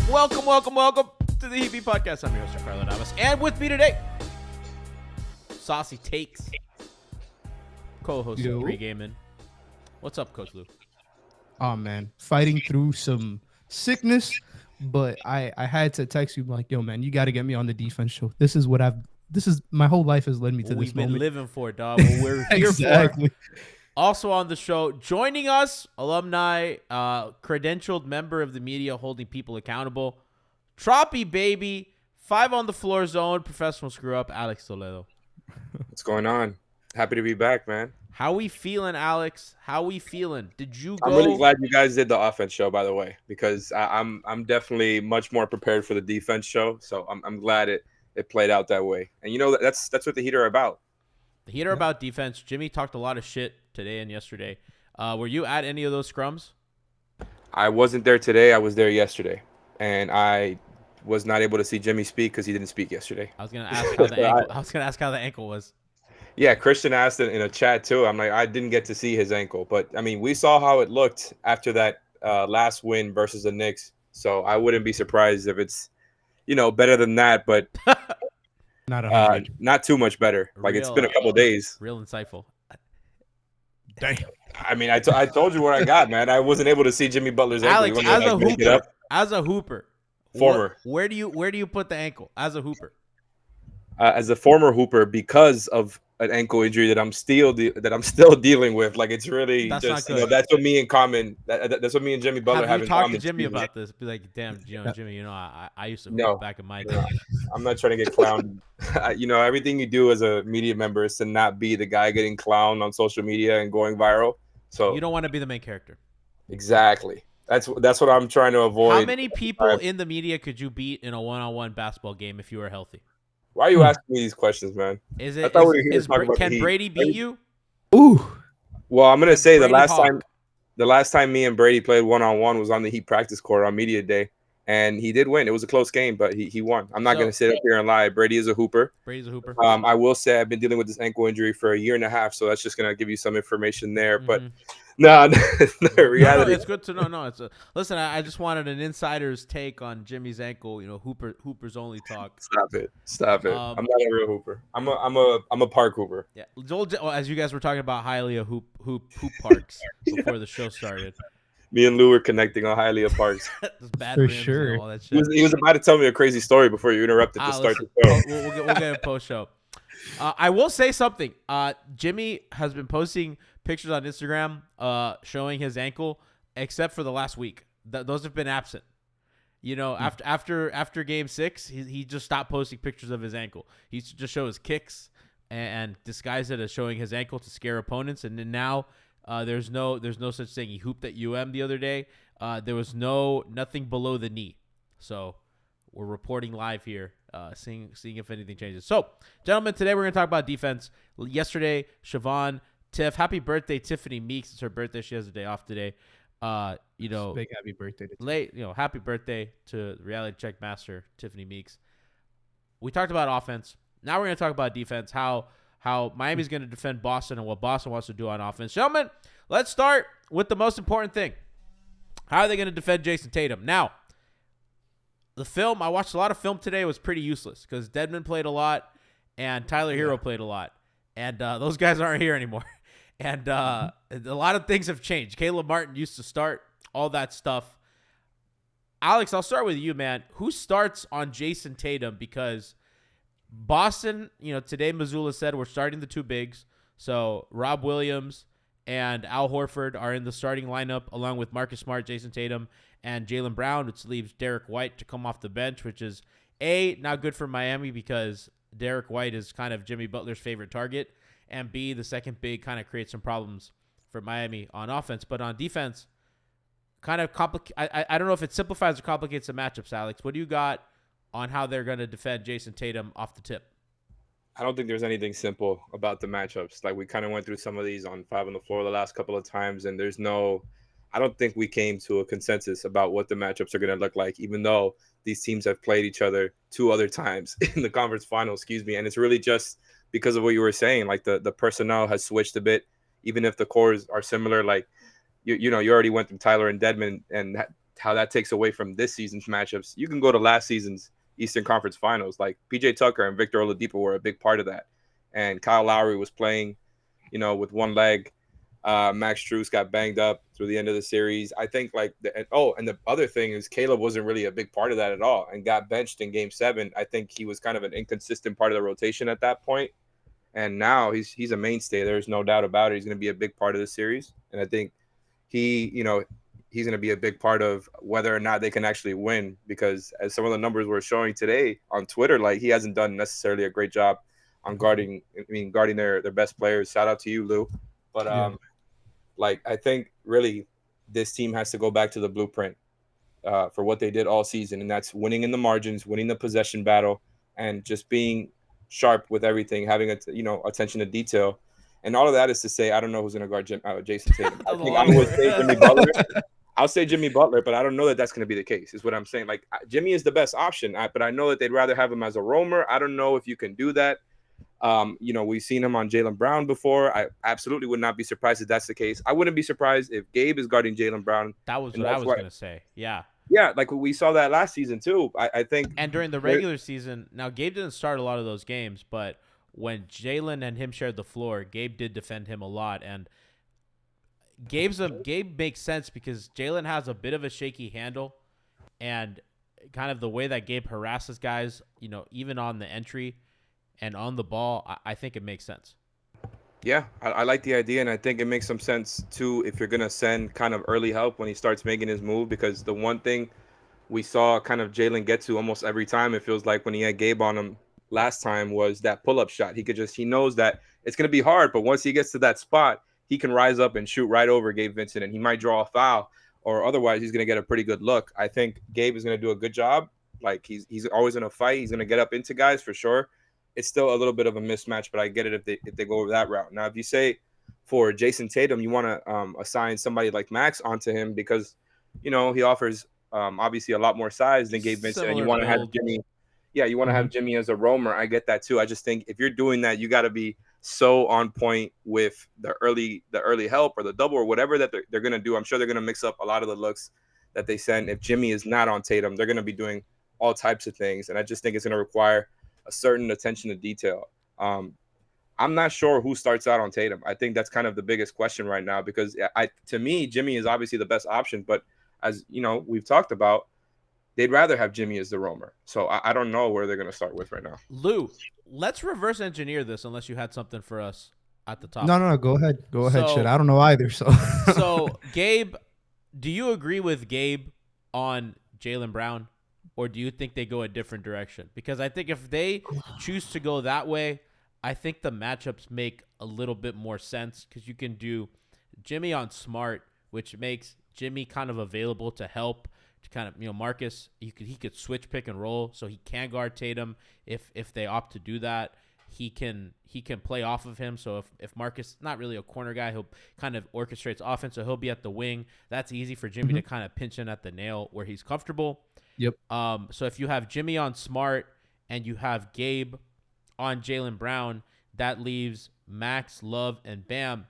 Welcome to the EP Podcast. I'm your host, Giancarlo Navas. And with me today, Saucy Takes, co-host of Pre-Gaming. What's up, Coach Lou? Oh, man. Fighting through some sickness, but I had to text you like, yo, man, you got to get me on the defense show. This is my whole life has led me to this moment. We've been living for it, dog. What we're here for. Also on the show, joining us, alumni, credentialed member of the media holding people accountable, Tropibaby, 5 on the floor zone, professional screw-up, Alex Toledo. What's going on? Happy to be back, man. How we feeling, Alex? How we feeling? Did you go? I'm really glad you guys did the offense show, by the way, because I'm definitely much more prepared for the defense show. So I'm glad it played out that way. And you know that's what the Heat are about. The Heat are about defense. Jimmy talked a lot of shit today and yesterday. Were you at any of those scrums? I wasn't there today. I was there yesterday, and I was not able to see Jimmy speak because he didn't speak yesterday. I was gonna ask how the ankle was. Yeah, Christian asked in a chat too. I'm like, I didn't get to see his ankle, but I mean, we saw how it looked after that last win versus the Knicks. So I wouldn't be surprised if it's, better than that, but not too much better. Like it's been a couple days. Real insightful. Damn. I mean, I told you what I got, man. I wasn't able to see Jimmy Butler's ankle. Alex, as a hooper, former. Where do you put the ankle as a hooper? As a former hooper, because of an ankle injury that I'm still dealing with, like it's really that's just that's what me and that's what me and Jimmy Butler have in common. Talk to Jimmy about this. Be like, damn, Jimmy, I used to hoop back in my day. I'm not trying to get clowned. Everything you do as a media member is to not be the guy getting clowned on social media and going viral. So you don't want to be the main character. Exactly. That's what I'm trying to avoid. How many people in the media could you beat in a one-on-one basketball game if you were healthy? Why are you asking me these questions, man? Can Brady beat you? Ooh. Well, I'm gonna say the last time me and Brady played one-on-one was on the Heat practice court on media day, and he did win. It was a close game, but he won. I'm not gonna sit up here and lie. Brady is a hooper. I will say I've been dealing with this ankle injury for a year and a half, so that's just gonna give you some information there. But no, reality. No, it's good to know. No, listen. I just wanted an insider's take on Jimmy's ankle. Hoopers only talk. Stop it. I'm not a real hooper. I'm a park hooper. Yeah, as you guys were talking about Hialeah hoop parks before the show started. Me and Lou were connecting on Hialeah Parks. For sure. All that shit. He was about to tell me a crazy story before you interrupted to start the show. We'll get a post show. I will say something. Jimmy has been posting pictures on Instagram showing his ankle, except for the last week. Those have been absent. After Game 6, he just stopped posting pictures of his ankle. He used to just show his kicks and disguise it as showing his ankle to scare opponents. And then now there's no such thing. He hooped at UM the other day. There was nothing below the knee. So we're reporting live here. Seeing if anything changes. So, gentlemen, today we're going to talk about defense. Yesterday, Siobhan, Tiff, happy birthday, Tiffany Meeks. It's her birthday. She has a day off today. Big happy birthday to Tiff. Happy birthday to reality check master Tiffany Meeks. We talked about offense. Now we're going to talk about defense. How Miami's going to defend Boston and what Boston wants to do on offense. Gentlemen, let's start with the most important thing. How are they going to defend Jayson Tatum? Now, the film, I watched a lot of film today, was pretty useless because Dedmon played a lot and Tyler Hero played a lot. And those guys aren't here anymore. And a lot of things have changed. Caleb Martin used to start, all that stuff. Alex, I'll start with you, man. Who starts on Jayson Tatum? Because Boston, today Mazzulla said we're starting the two bigs. So Rob Williams and Al Horford are in the starting lineup along with Marcus Smart, Jayson Tatum, and Jaylen Brown, which leaves Derek White to come off the bench, which is, not good for Miami because Derek White is kind of Jimmy Butler's favorite target, and B, the second big kind of creates some problems for Miami on offense. But on defense, kind of I don't know if it simplifies or complicates the matchups, Alex. What do you got on how they're going to defend Jayson Tatum off the tip? I don't think there's anything simple about the matchups. Like, we kind of went through some of these on 5 on the floor the last couple of times, and I don't think we came to a consensus about what the matchups are going to look like, even though these teams have played each other 2 other times in the conference final, and it's really just because of what you were saying. Like, the personnel has switched a bit, even if the cores are similar. Like, you already went through Tyler and Dedmon, and how that takes away from this season's matchups. You can go to last season's Eastern Conference Finals. Like PJ Tucker and Victor Oladipo were a big part of that, and Kyle Lowry was playing, with one leg. Max Strus got banged up through the end of the series. I think and the other thing is Caleb wasn't really a big part of that at all and got benched in Game 7. I think he was kind of an inconsistent part of the rotation at that point. And now he's a mainstay. There's no doubt about it. He's going to be a big part of the series. And I think he's going to be a big part of whether or not they can actually win, because as some of the numbers were showing today on Twitter, like he hasn't done necessarily a great job on guarding their best players. Shout out to you, Lou. But I think really this team has to go back to the blueprint for what they did all season, and that's winning in the margins, winning the possession battle, and just being sharp with everything, having attention to detail. And all of that is to say, I don't know who's going to guard Jayson Tatum. I think I would say Jimmy Butler. I'll say Jimmy Butler, but I don't know that that's going to be the case, is what I'm saying. Like, Jimmy is the best option, but I know that they'd rather have him as a roamer. I don't know if you can do that. We've seen him on Jaylen Brown before. I absolutely would not be surprised if that's the case. I wouldn't be surprised if Gabe is guarding Jaylen Brown. That was what I was going to say. Yeah. Yeah, like we saw that last season too. I think. And during the regular season, now Gabe didn't start a lot of those games, but when Jaylen and him shared the floor, Gabe did defend him a lot. And Gabe makes sense because Jaylen has a bit of a shaky handle, and kind of the way that Gabe harasses guys, even on the entry and on the ball, I think it makes sense. Yeah, I like the idea, and I think it makes some sense too if you're gonna send kind of early help when he starts making his move, because the one thing we saw kind of Jaylen get to almost every time, it feels like, when he had Gabe on him last time, was that pull-up shot. He knows that it's gonna be hard, but once he gets to that spot, he can rise up and shoot right over Gabe Vincent, and he might draw a foul, or otherwise he's gonna get a pretty good look. I think Gabe is gonna do a good job. Like he's always in a fight. He's gonna get up into guys for sure. It's still a little bit of a mismatch, but I get it if they go over that route. Now, if you say for Jayson Tatum, you want to assign somebody like Max onto him because, he offers obviously a lot more size than Gabe Vincent, and you want to have Jimmy. Yeah, you want to have Jimmy as a roamer. I get that too. I just think if you're doing that, you got to be so on point with the early help or the double or whatever that they're going to do. I'm sure they're going to mix up a lot of the looks that they send. If Jimmy is not on Tatum, they're going to be doing all types of things, and I just think it's going to require a certain attention to detail. I'm not sure who starts out on Tatum. I think that's kind of the biggest question right now, because to me, Jimmy is obviously the best option, but as we've talked about, they'd rather have Jimmy as the roamer. So I don't know where they're going to start with right now. Lou, let's reverse engineer this unless you had something for us at the top. No, go ahead. Go ahead, shit. I don't know either. So Gabe, do you agree with Gabe on Jaylen Brown? Or do you think they go a different direction? Because I think if they choose to go that way, I think the matchups make a little bit more sense, because you can do Jimmy on Smart, which makes Jimmy kind of available to help, to kind of, Marcus, he could switch pick and roll, so he can guard Tatum if they opt to do that. He can play off of him. So if Marcus is not really a corner guy, he'll kind of orchestrates offense, so he'll be at the wing. That's easy for Jimmy to kind of pinch in at the nail where he's comfortable. Yep. So if you have Jimmy on Smart and you have Gabe on Jaylen Brown, that leaves Max, Love, and Bam.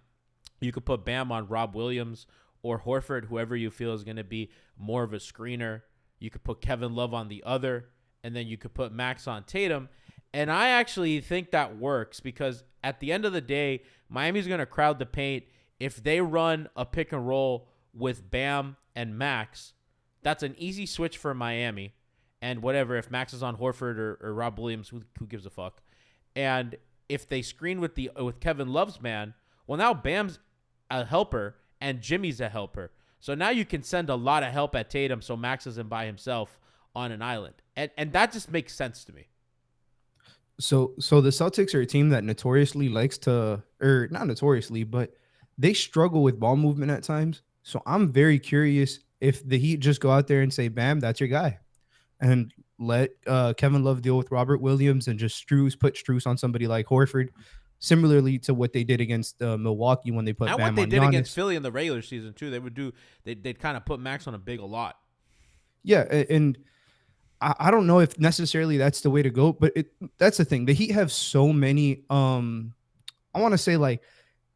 You could put Bam on Rob Williams or Horford, whoever you feel is going to be more of a screener. You could put Kevin Love on the other, and then you could put Max on Tatum. And I actually think that works, because at the end of the day, Miami's going to crowd the paint. If they run a pick and roll with Bam and Max, that's an easy switch for Miami. And whatever, if Max is on Horford or Rob Williams, who gives a fuck? And if they screen with Kevin Love's man, well, now Bam's a helper and Jimmy's a helper. So now you can send a lot of help at Tatum, so Max isn't by himself on an island. And that just makes sense to me. So the Celtics are a team that notoriously likes to, or not notoriously, but they struggle with ball movement at times. So I'm very curious if the Heat just go out there and say, Bam, that's your guy, and let Kevin Love deal with Robert Williams and just put Strus on somebody like Horford, similarly to what they did against Milwaukee when they put Bam on Giannis. And what they did against Philly in the regular season too. They'd kind of put Max on a big a lot. Yeah, and I don't know if necessarily that's the way to go, but that's the thing. The Heat have so many, I want to say, like,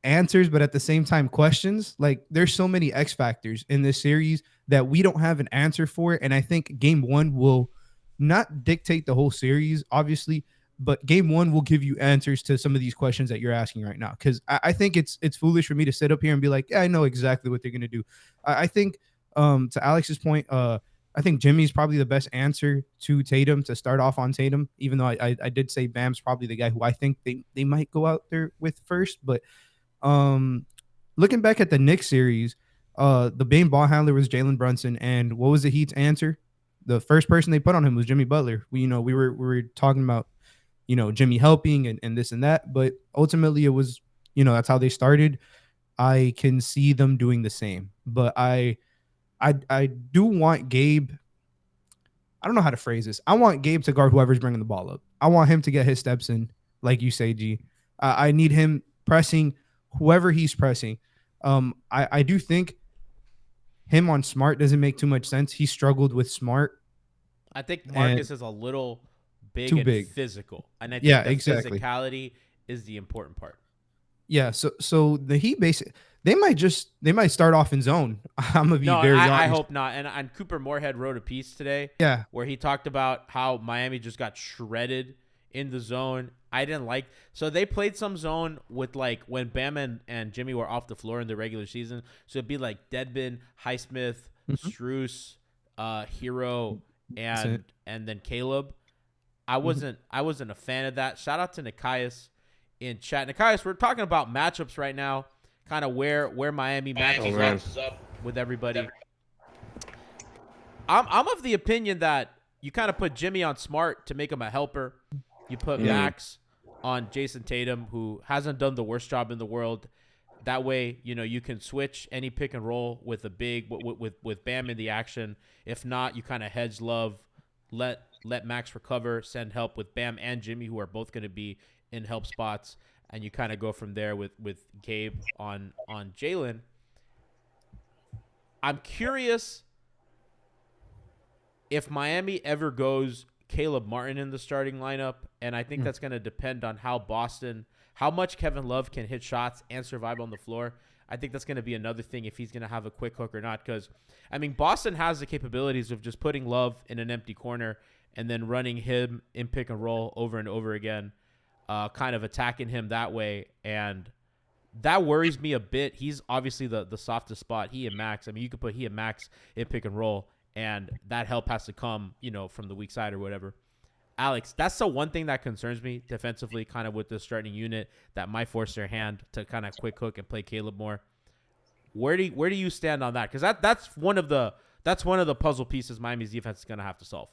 answers, but at the same time questions. Like there's so many X factors in this series that we don't have an answer for. And I think game one will not dictate the whole series, obviously, but game one will give you answers to some of these questions that you're asking right now. Cause I think it's foolish for me to sit up here and be like, yeah, I know exactly what they're gonna do. I think to Alex's point, I think Jimmy's probably the best answer to Tatum to start off on Tatum, even though I did say Bam's probably the guy who I think they might go out there with first. But um, looking back at the Knicks series, the main ball handler was Jalen Brunson, and what was the Heat's answer? The first person they put on him was Jimmy Butler. We were talking about Jimmy helping and this and that, but ultimately it was that's how they started. I can see them doing the same, but I do want Gabe. I don't know how to phrase this. I want Gabe to guard whoever's bringing the ball up. I want him to get his steps in, like you say, G. I need him pressing whoever he's pressing. I do think him on Smart doesn't make too much sense. He struggled with Smart. I think Marcus is a little too and big. physical, and I think the exactly. physicality is the important part. Yeah, so the Heat basically they might start off in zone. I'm gonna be very honest. I hope not. And Cooper Moorhead wrote a piece today, where he talked about how Miami just got shredded in the zone. I didn't like. So they played some zone with like when Bam and Jimmy were off the floor in the regular season. So it'd be like Deadbin, Highsmith, Strus, Hero, and then Caleb. I wasn't a fan of that. Shout out to Nikias in chat. Nikias, we're talking about matchups right now, kind of where Miami matches up with everybody. I'm of the opinion that you kind of put Jimmy on Smart to make him a helper. You put Max on Jayson Tatum, who hasn't done the worst job in the world. That way, you can switch any pick and roll with a big with Bam in the action. If not, you kind of hedge Love, let Max recover, send help with Bam and Jimmy, who are both going to be in help spots, and you kind of go from there with Gabe on Jalen. I'm curious if Miami ever goes Caleb Martin in the starting lineup, and I think that's going to depend on how much Kevin Love can hit shots and survive on the floor. I think that's going to be another thing if he's going to have a quick hook or not, because, Boston has the capabilities of just putting Love in an empty corner and then running him in pick and roll over and over again, kind of attacking him that way, and that worries me a bit. He's obviously the softest spot, he and Max. You could put he and Max in pick and roll, and that help has to come, from the weak side or whatever. Alex, that's the one thing that concerns me defensively, kind of with the starting unit, that might force their hand to kind of quick hook and play Caleb more. Where do you stand on that? Because that's one of the puzzle pieces Miami's defense is going to have to solve.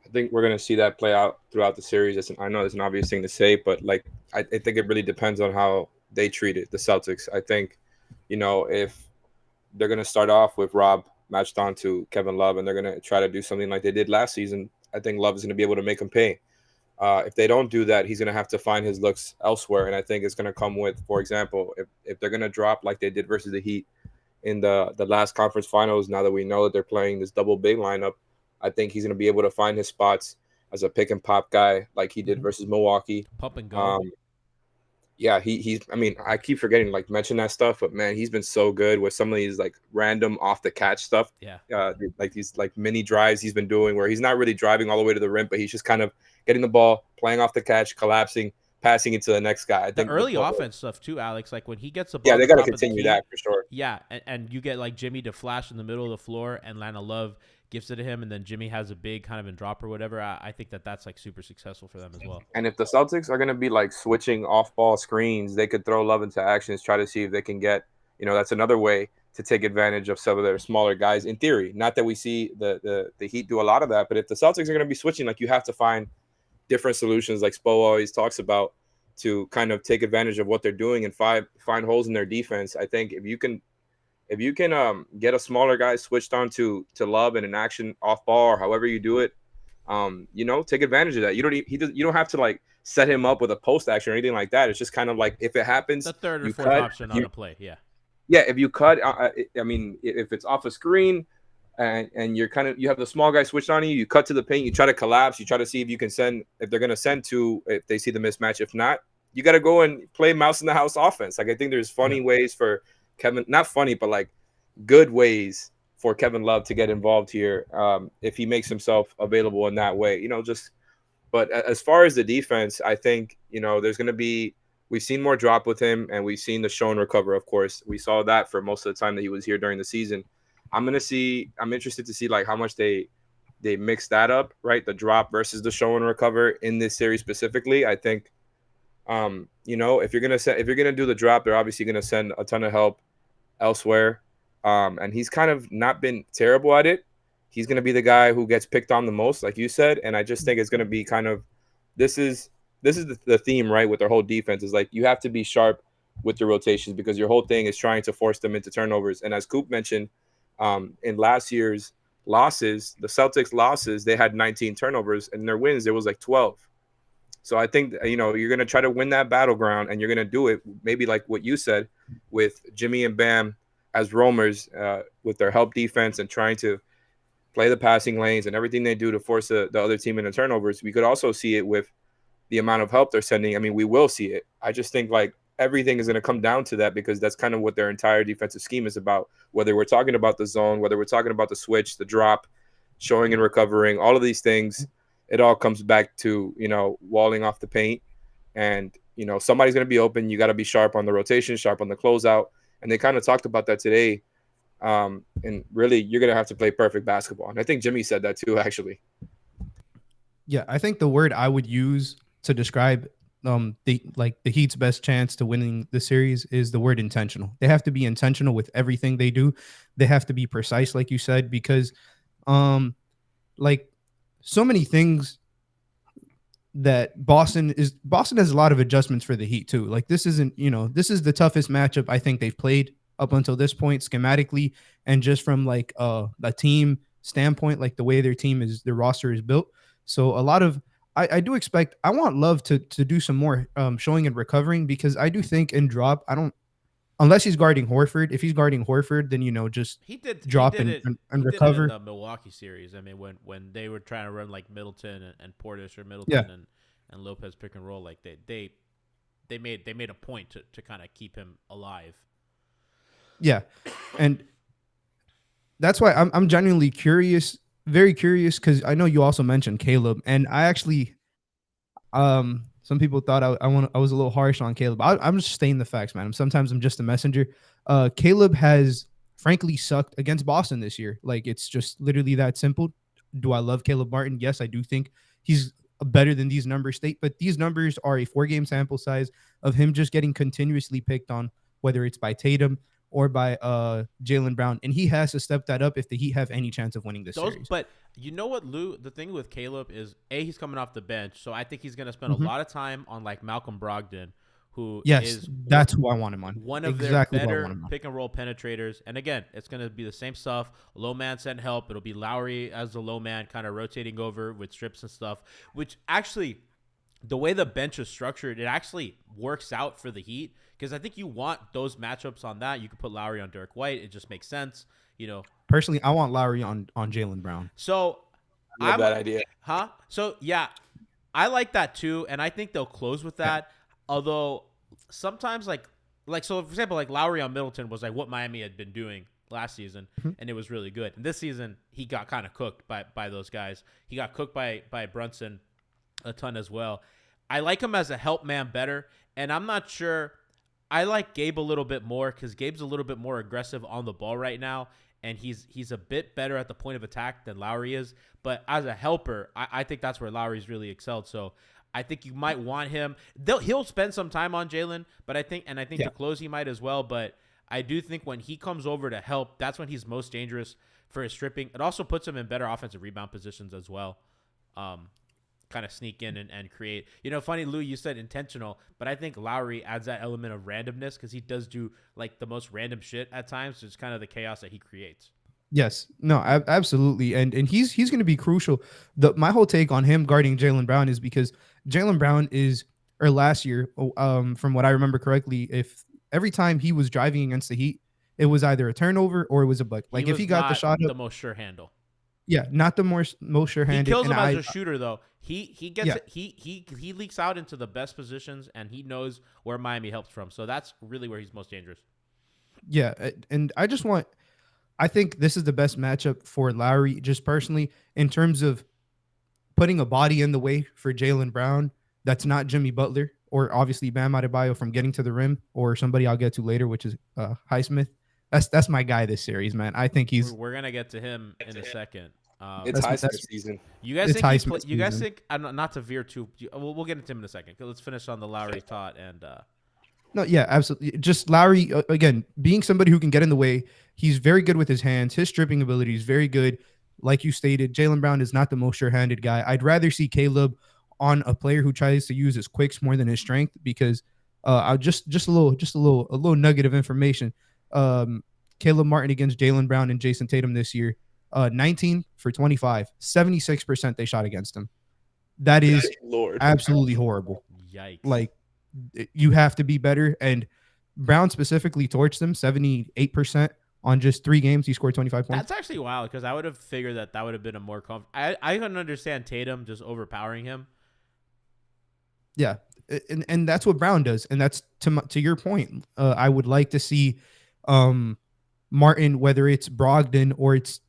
I think we're going to see that play out throughout the series. I know it's an obvious thing to say, but I think it really depends on how they treat it, the Celtics. I think, if they're going to start off with Rob matched on to Kevin Love and they're going to try to do something like they did last season, I think Love is going to be able to make him pay. If they don't do that, he's going to have to find his looks elsewhere. And I think it's going to come with, for example, if they're going to drop like they did versus the Heat in the last conference finals, now that we know that they're playing this double big lineup, I think he's going to be able to find his spots as a pick and pop guy like he did versus Milwaukee. Pump and go. Yeah, he's. I keep forgetting mention that stuff, but man, he's been so good with some of these random off the catch stuff. Yeah. These mini drives he's been doing where he's not really driving all the way to the rim, but he's just kind of getting the ball, playing off the catch, collapsing, passing it to the next guy. I think the early offense stuff too, Alex. Like when he gets the ball, yeah, they got to continue that for sure. Yeah, and you get Jimmy to flash in the middle of the floor, and Lana Love gives it to him, and then Jimmy has a big kind of in drop or whatever. I think that's super successful for them as well. And if the Celtics are going to be switching off ball screens, they could throw Love into actions, try to see if they can get, that's another way to take advantage of some of their smaller guys in theory. Not that we see the Heat do a lot of that, but if the Celtics are going to be switching, you have to find different solutions like Spo always talks about to kind of take advantage of what they're doing and find holes in their defense. I think if you can get a smaller guy switched on to Love in an action off ball or however you do it, take advantage of that. You don't have to set him up with a post action or anything like that. It's just kind of if it happens, the third or fourth option on a play. Yeah. Yeah. If you cut, if it's off a screen and you have the small guy switched on you cut to the paint, you try to collapse, you try to see if you can if they're going to send to, if they see the mismatch. If not, you got to go and play mouse in the house offense. Like I think there's funny ways for Kevin, not funny, but like good ways for Kevin Love to get involved here if he makes himself available in that way. But as far as the defense, I think, there's going to be, we've seen more drop with him, and we've seen the show and recover, of course. We saw that for most of the time that he was here during the season. I'm interested to see like how much they mix that up, right? The drop versus the show and recover in this series specifically. I think, if you're gonna do the drop, they're obviously gonna send a ton of help elsewhere. And he's kind of not been terrible at it. He's going to be the guy who gets picked on the most, like you said. And I just think it's going to be kind of, this is the theme, right? With their whole defense is like, you have to be sharp with the rotations because your whole thing is trying to force them into turnovers. And as Coop mentioned, in last year's losses, the Celtics losses, they had 19 turnovers, and their wins, there was like 12. So I think, you're going to try to win that battleground, and you're going to do it maybe like what you said with Jimmy and Bam as roamers with their help defense and trying to play the passing lanes and everything they do to force the other team into turnovers. We could also see it with the amount of help they're sending. I mean, we will see it. I just think like everything is going to come down to that because that's kind of what their entire defensive scheme is about, whether we're talking about the zone, whether we're talking about the switch, the drop, showing and recovering, all of these things. It all comes back to, walling off the paint. And, somebody's going to be open. You got to be sharp on the rotation, sharp on the closeout. And they kind of talked about that today. And really, you're going to have to play perfect basketball. And I think Jimmy said that too, actually. Yeah, I think the word I would use to describe the Heat's best chance to winning the series is the word intentional. They have to be intentional with everything they do. They have to be precise, like you said, because like so many things that Boston has a lot of adjustments for the Heat too. Like this is the toughest matchup I think they've played up until this point schematically and just from like a team standpoint, like the way their roster is built. So a lot of I do expect, I want Love to do some more showing and recovering because I do think in drop, unless he's guarding Horford. If he's guarding Horford, then just drop and recover. Did it in the Milwaukee series. I mean, when they were trying to run like Middleton and Portis or Middleton and Lopez pick and roll, like they made a point to kind of keep him alive. Yeah, and that's why I'm genuinely curious, very curious, because I know you also mentioned Caleb, and I actually some people thought I was a little harsh on Caleb. I'm just stating the facts, man. Sometimes I'm just a messenger. Caleb has frankly sucked against Boston this year. Like it's just literally that simple. Do I love Caleb Martin? Yes, I do think he's better than these numbers state, but these numbers are a 4-game sample size of him just getting continuously picked on, whether it's by Tatum or by Jaylen Brown, and he has to step that up if the Heat have any chance of winning this series. But you know what, Lou? The thing with Caleb is, he's coming off the bench, so I think he's going to spend a lot of time on like Malcolm Brogdon, who that's who I want him on. One of their better pick and roll penetrators. And again, it's going to be the same stuff. Low man send help. It'll be Lowry as the low man, kind of rotating over with strips and stuff, which actually, the way the bench is structured, it actually works out for the Heat because I think you want those matchups on that. You can put Lowry on Derek White. It just makes sense. Personally, I want Lowry on Jaylen Brown. So I love that idea. Huh? So yeah, I like that too, and I think they'll close with that. Yeah. Although sometimes like so for example, like Lowry on Middleton was like what Miami had been doing last season, and it was really good. And this season he got kind of cooked by those guys. He got cooked by Brunson a ton as well. I like him as a help man better, and I'm not sure. I like Gabe a little bit more because Gabe's a little bit more aggressive on the ball right now, and he's a bit better at the point of attack than Lowry is. But as a helper, I think that's where Lowry's really excelled. So I think you might want him. He'll spend some time on Jaylen, but I think to close he might as well. But I do think when he comes over to help, that's when he's most dangerous for his stripping. It also puts him in better offensive rebound positions as well. Kind of sneak in and create. Funny, Lou, you said intentional, but I think Lowry adds that element of randomness because he does do like the most random shit at times. So it's kind of the chaos that he creates. Yes, no, absolutely, and he's going to be crucial. My whole take on him guarding Jaylen Brown is because Jaylen Brown last year, from what I remember correctly, if every time he was driving against the Heat, it was either a turnover or it was a bucket. Like if he got the shot up, the most sure handle. Yeah, not the most sure-handed. He kills and him as I a shooter though. He gets yeah, it. He leaks out into the best positions, and he knows where Miami helps from. So that's really where he's most dangerous. yeah, and I think this is the best matchup for Lowry, just personally, in terms of putting a body in the way for Jaylen Brown. That's not Jimmy Butler or obviously Bam Adebayo from getting to the rim, or somebody I'll get to later, which is Highsmith. That's my guy this series, man. I think We're gonna get to him in a second. It's that's Highsmith season. You guys it's think Highsmith you guys season. think not to veer too? We'll get into him in a second. Let's finish on the Lowry thought and. No, yeah, absolutely. Just Lowry, again, being somebody who can get in the way, he's very good with his hands. His stripping ability is very good. Like you stated, Jaylen Brown is not the most sure-handed guy. I'd rather see Caleb on a player who tries to use his quicks more than his strength, because I just a little nugget of information. Caleb Martin against Jaylen Brown and Jayson Tatum this year, 19 for 25, 76% they shot against him. That is Lord. absolutely horrible. Yikes! Like, you have to be better. And Brown specifically torched them 78% on just 3 games. He scored 25 points. That's actually wild, because I would have figured that would have been a more I couldn't understand Tatum just overpowering him. Yeah, and that's what Brown does. And that's to your point. I would like to see Martin, whether it's Brogdon or it's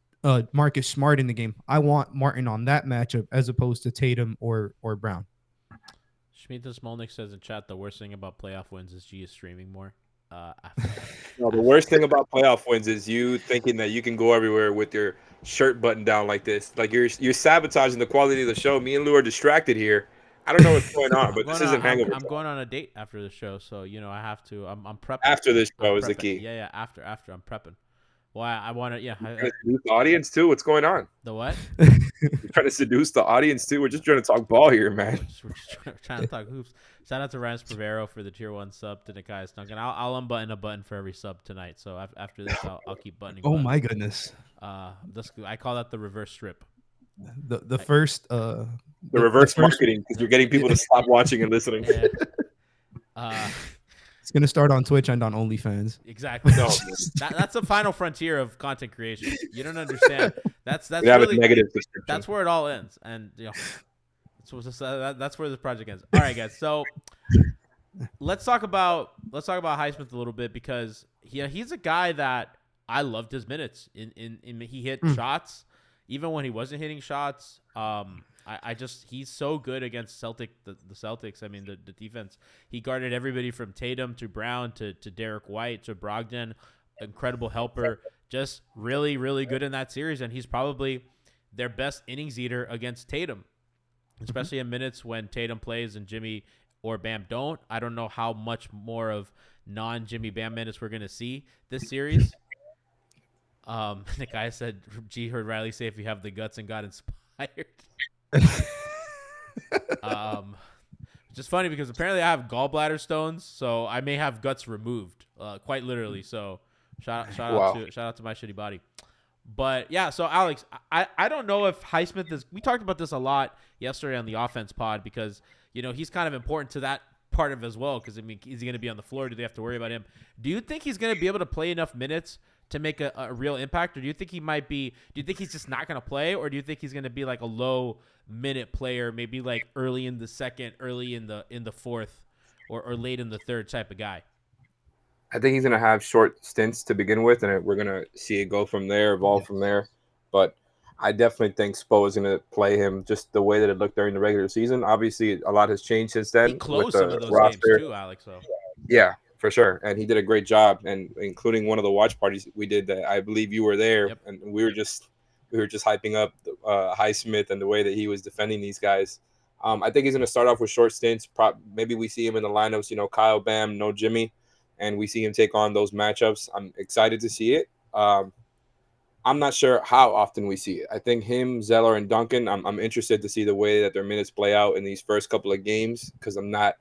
Marcus Smart in the game. I want Martin on that matchup as opposed to Tatum or Brown. Shmita Smolnik says in chat, the worst thing about playoff wins is G is streaming more. No, the worst thing about playoff wins is you thinking that you can go everywhere with your shirt buttoned down like this. Like you're sabotaging the quality of the show. Me and Lou are distracted here. I don't know what's going on, but this isn't hangover. I'm going on a date after the show, so I have to. I'm prepping. After this show I'm is the prepping. key. Yeah. After I'm prepping. Well, I want to. Yeah. Seduce the audience too. What's going on? The what? You're trying to seduce the audience too. We're just trying to talk ball here, man. We're just trying to talk hoops. Shout out to Ryan Spravero for the tier 1 sub to Nikai Duncan. I'll unbutton a button for every sub tonight. So after this, I'll keep buttoning. Oh buttons. my goodness. I call that the reverse strip. The first the reverse marketing, because you're getting people to stop watching and listening. Yeah. It's gonna start on Twitch and on OnlyFans. Exactly. No, that's the final frontier of content creation. You don't understand. That's really negative. That's where it all ends, and that's where this project ends. All right, guys. So let's talk about Highsmith a little bit, because he's a guy that I loved his minutes. He hit shots even when he wasn't hitting shots. He's so good against the Celtics. I mean, the defense. He guarded everybody from Tatum to Brown to Derek White to Brogdon. Incredible helper. Just really, really good in that series. And he's probably their best innings eater against Tatum, especially in minutes when Tatum plays and Jimmy or Bam don't. I don't know how much more of non-Jimmy Bam minutes we're going to see this series. The guy said, G heard Riley say, if you have the guts and got inspired. Just funny because apparently I have gallbladder stones, so I may have guts removed, quite literally. So shout out to my shitty body. But yeah, so Alex, I don't know if Highsmith is. We talked about this a lot yesterday on the offense pod, because he's kind of important to that part of it as well. Because I mean, is he going to be on the floor? Do they have to worry about him? Do you think he's going to be able to play enough minutes to make a real impact, or do you think he might be? Do you think he's just not going to play, or do you think he's going to be like a low minute player, maybe like early in the second, early in the fourth, or late in the third type of guy? I think he's going to have short stints to begin with, and we're going to see it go from there, evolve from there. But I definitely think Spo is going to play him just the way that it looked during the regular season. Obviously, a lot has changed since then. He closed some of those games too, Alex. So. Yeah, for sure. And he did a great job, and including one of the watch parties we did that I believe you were there. Yep. And we were just hyping up Highsmith and the way that he was defending these guys. I think he's going to start off with short stints. Maybe we see him in the lineups, Kyle, Bam, no Jimmy, and we see him take on those matchups. I'm excited to see it. I'm not sure how often we see it. I think him, Zeller, and Duncan, I'm interested to see the way that their minutes play out in these first couple of games, because I'm not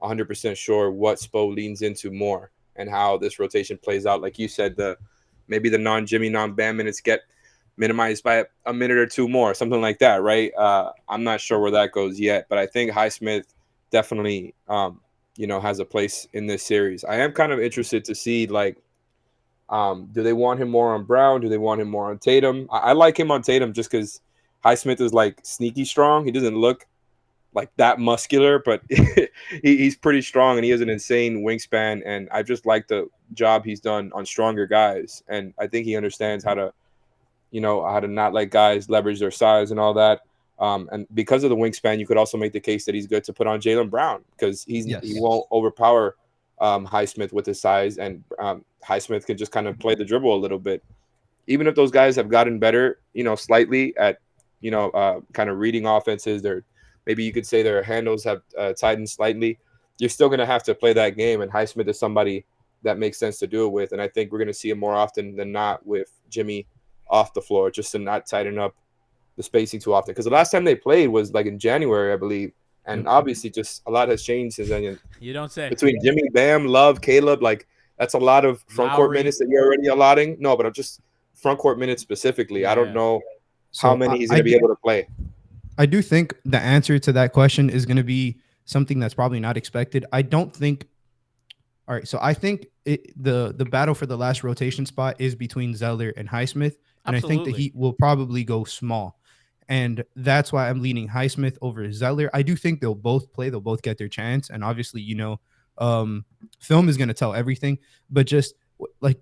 100% sure what Spo leans into more and how this rotation plays out. Like you said, maybe the non-Jimmy, non-Bam minutes get minimized by a minute or two more, something like that, right? I'm not sure where that goes yet, but I think Highsmith definitely, has a place in this series. I am kind of interested to see, like, Do they want him more on Brown? Do they want him more on Tatum? I like him on Tatum just because Highsmith is like sneaky strong. He doesn't look like that muscular, but he's pretty strong and he has an insane wingspan. And I just like the job he's done on stronger guys. And I think he understands how to, how to not let guys leverage their size and all that. And because of the wingspan, you could also make the case that he's good to put on Jaylen Brown because he won't overpower Highsmith with his size, and Highsmith can just kind of play the dribble a little bit. Even if those guys have gotten better, slightly at, kind of reading offenses, maybe you could say their handles have tightened slightly. You're still going to have to play that game, and Highsmith is somebody that makes sense to do it with. And I think we're going to see it more often than not with Jimmy off the floor, just to not tighten up the spacing too often. Because the last time they played was like in January, I believe. And obviously just a lot has changed since then. You don't say. Between Jimmy, Bam, Love, Caleb, like that's a lot of front court minutes that you're already allotting. No, but I'm just front court minutes specifically. I don't know how many he's going to be able to play. I do think the answer to that question is going to be something that's probably not expected. I don't think. All right, so I think the battle for the last rotation spot is between Zeller and Highsmith, and I think the Heat will probably go small. And that's why I'm leaning Highsmith over Zeller. I do think they'll both play. They'll both get their chance. And obviously, film is going to tell everything. But just like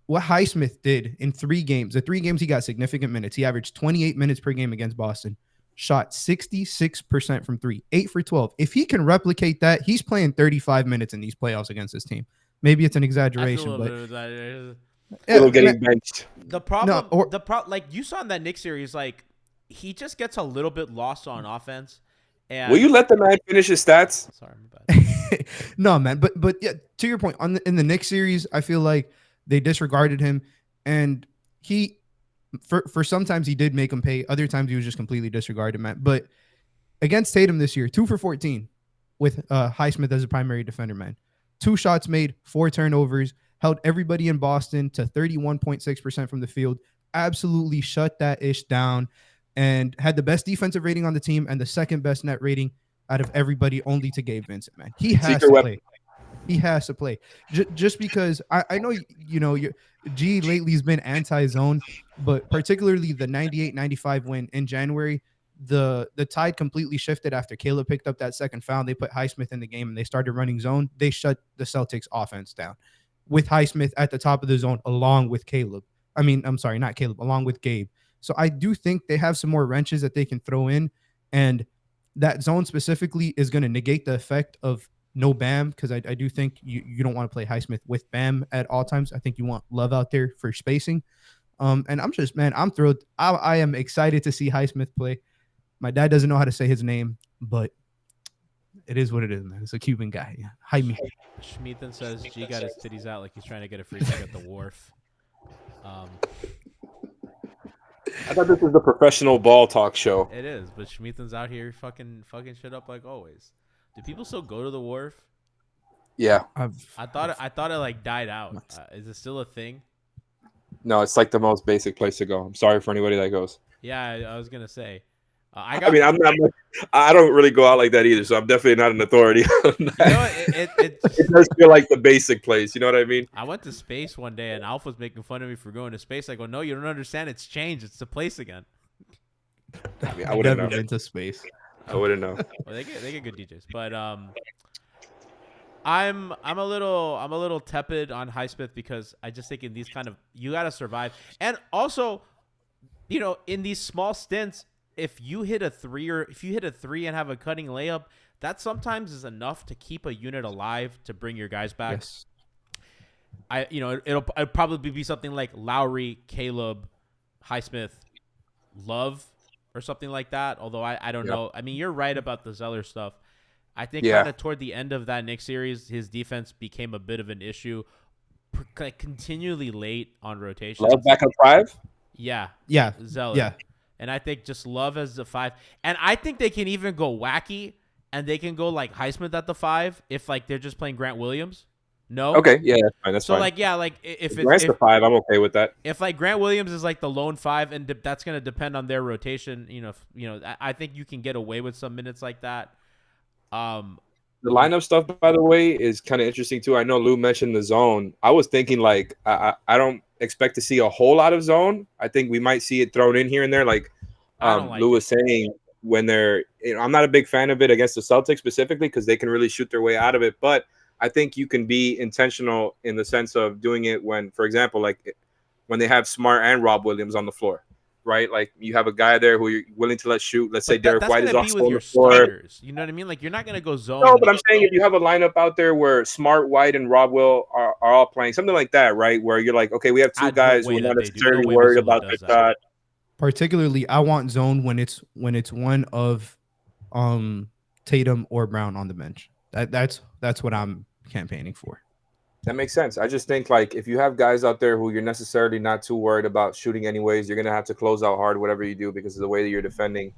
what Highsmith did in 3 games, the 3 games he got significant minutes. He averaged 28 minutes per game against Boston, shot 66% from 3, 8 for 12. If he can replicate that, he's playing 35 minutes in these playoffs against this team. Maybe it's an exaggeration, but getting benched. The problem, like you saw in that Knicks series, like, he just gets a little bit lost on offense. And will you let the man finish his stats? Sorry, my bad. No, man. But yeah, to your point, in the Knicks series, I feel like they disregarded him, and he, for sometimes he did make him pay. Other times he was just completely disregarded, man. But against Tatum this year, 2 for 14 with Highsmith as a primary defender, man. 2 shots made, 4 turnovers, held everybody in Boston to 31.6% from the field. Absolutely shut that ish down. And had the best defensive rating on the team and the second best net rating out of everybody, only to Gabe Vincent, man. He has to play. He has to play. Just because I know, G lately has been anti-zone, but particularly the 98-95 win in January, the tide completely shifted after Caleb picked up that second foul. They put Highsmith in the game and they started running zone. They shut the Celtics offense down with Highsmith at the top of the zone along with Caleb. I mean, I'm sorry, not Caleb, along with Gabe. So I do think they have some more wrenches that they can throw in, and that zone specifically is going to negate the effect of no Bam, because I do think you don't want to play Highsmith with Bam at all times. I think you want Love out there for spacing. And I'm just, man, I'm thrilled. I am excited to see Highsmith play. My dad doesn't know how to say his name, but it is what it is, man. It's a Cuban guy. Yeah. Jaime. Schmeathan says G got his titties out like he's trying to get a free kick at the wharf. I thought this was the professional ball talk show. It is, but Schmeathan's out here fucking shit up like always. Do people still go to the wharf? Yeah, I thought it like died out. Is it still a thing? No, it's like the most basic place to go. I'm sorry for anybody that goes. Yeah, I was gonna say. I don't really go out like that either, so I'm definitely not an authority on that. It does feel like the basic place. You know what I mean? I went to space one day, and Alf was making fun of me for going to space. I go, no, you don't understand. It's changed. It's the place again. I mean, I wouldn't know. Been to space. I wouldn't know. Well, they get good DJs, but I'm a little tepid on Highsmith because I just think in these kind of, you got to survive, and also, in these small stints, if you hit a 3 and have a cutting layup, that sometimes is enough to keep a unit alive to bring your guys back. Yes. It'll probably be something like Lowry, Caleb, Highsmith, Love, or something like that. Although I don't know. I mean, you're right about the Zeller stuff. I think kind of toward the end of that Knicks series, his defense became a bit of an issue, continually late on rotation. Love back on 5? Yeah. Zeller. Yeah. And I think just Love as the 5. And I think they can even go wacky, and they can go like Highsmith at the 5 if like they're just playing Grant Williams. No. Okay. Yeah, that's fine. That's so fine. like, yeah, like if Grant's the 5, I'm okay with that. If like Grant Williams is like the lone 5, and that's going to depend on their rotation. I think you can get away with some minutes like that. The lineup stuff, by the way, is kind of interesting too. I know Lou mentioned the zone. I was thinking like I don't expect to see a whole lot of zone. I think we might see it thrown in here and there, like I don't like Lou it. was saying when they're. I'm not a big fan of it against the Celtics specifically because they can really shoot their way out of it. But I think you can be intentional in the sense of doing it when, for example, like when they have Smart and Rob Williams on the floor. Right, like you have a guy there who you're willing to let shoot. Let's say But Derek that's White gonna is be also with on your the floor. starters. You know what I mean? Like you're not gonna go No, zone. but I'm saying if you have a lineup out there where Smart, White, and Rob Will are all playing, something like that, right? Where you're like, okay, we have two No guys who way are not that they do. No necessarily way worried Missoula about does their that. shot. Particularly, I want zone when it's one of Tatum or Brown on the bench. That's what I'm campaigning for. That makes sense. I just think like if you have guys out there who you're necessarily not too worried about shooting anyways, you're gonna have to close out hard whatever you do because of the way that you're defending.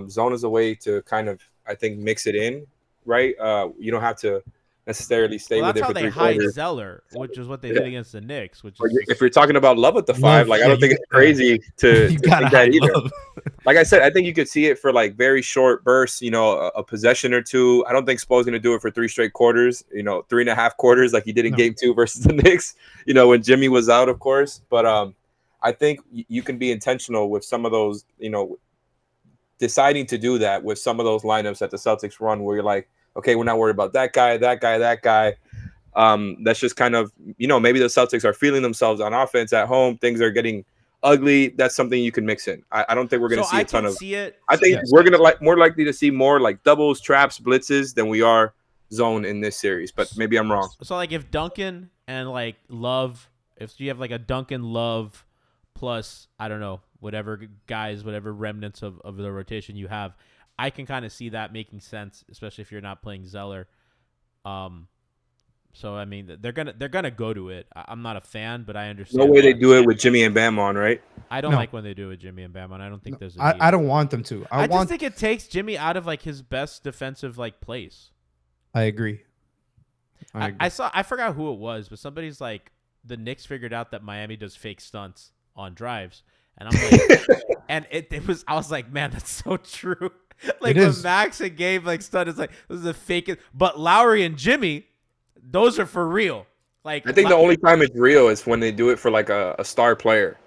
Zone is a way to kind of I think mix it in, right? You don't have to necessarily stay Well, with that's it how for they three hide quarters. Zeller, which is what they Yeah. did against the Knicks. Which Or is just, if you're talking about love at the five, Love, like I yeah, don't think it's crazy to you gotta think that hide either. love. Like I said, I think you could see it for like very short bursts, a possession or two. I don't think Spo's going to do it for 3 straight quarters, 3.5 quarters like he did in No. game 2 versus the Knicks, when Jimmy was out, of course. But I think you can be intentional with some of those, deciding to do that with some of those lineups that the Celtics run where you're like, okay, we're not worried about that guy, that guy, that guy. That's just kind of, maybe the Celtics are feeling themselves on offense at home. Things are getting ugly. That's something you can mix in. I don't think we're going so to see I a ton can of. see it. I think Yes. we're going to more likely to see more like doubles, traps, blitzes than we are zone in this series. But maybe I'm wrong. So like if Duncan and like Love, if you have like a Duncan Love plus I don't know whatever guys, whatever remnants of the rotation you have, I can kind of see that making sense, especially if you're not playing Zeller. So I mean they're gonna go to it. I'm not a fan, but I understand. No way why. they do it with Jimmy and Bam on, right? I don't No. like when they do it with Jimmy and Bam, and I don't think there's a need. I don't want them to. I just think it takes Jimmy out of like his best defensive like place. I agree. I forgot who it was, but somebody's like the Knicks figured out that Miami does fake stunts on drives, and I'm like, and it was I was like, man, that's so true. Like It when is. Max and Gabe like stunt, it's like this is a fake. But Lowry and Jimmy, those are for real. Like I think the only time it's real is when they do it for like a star player.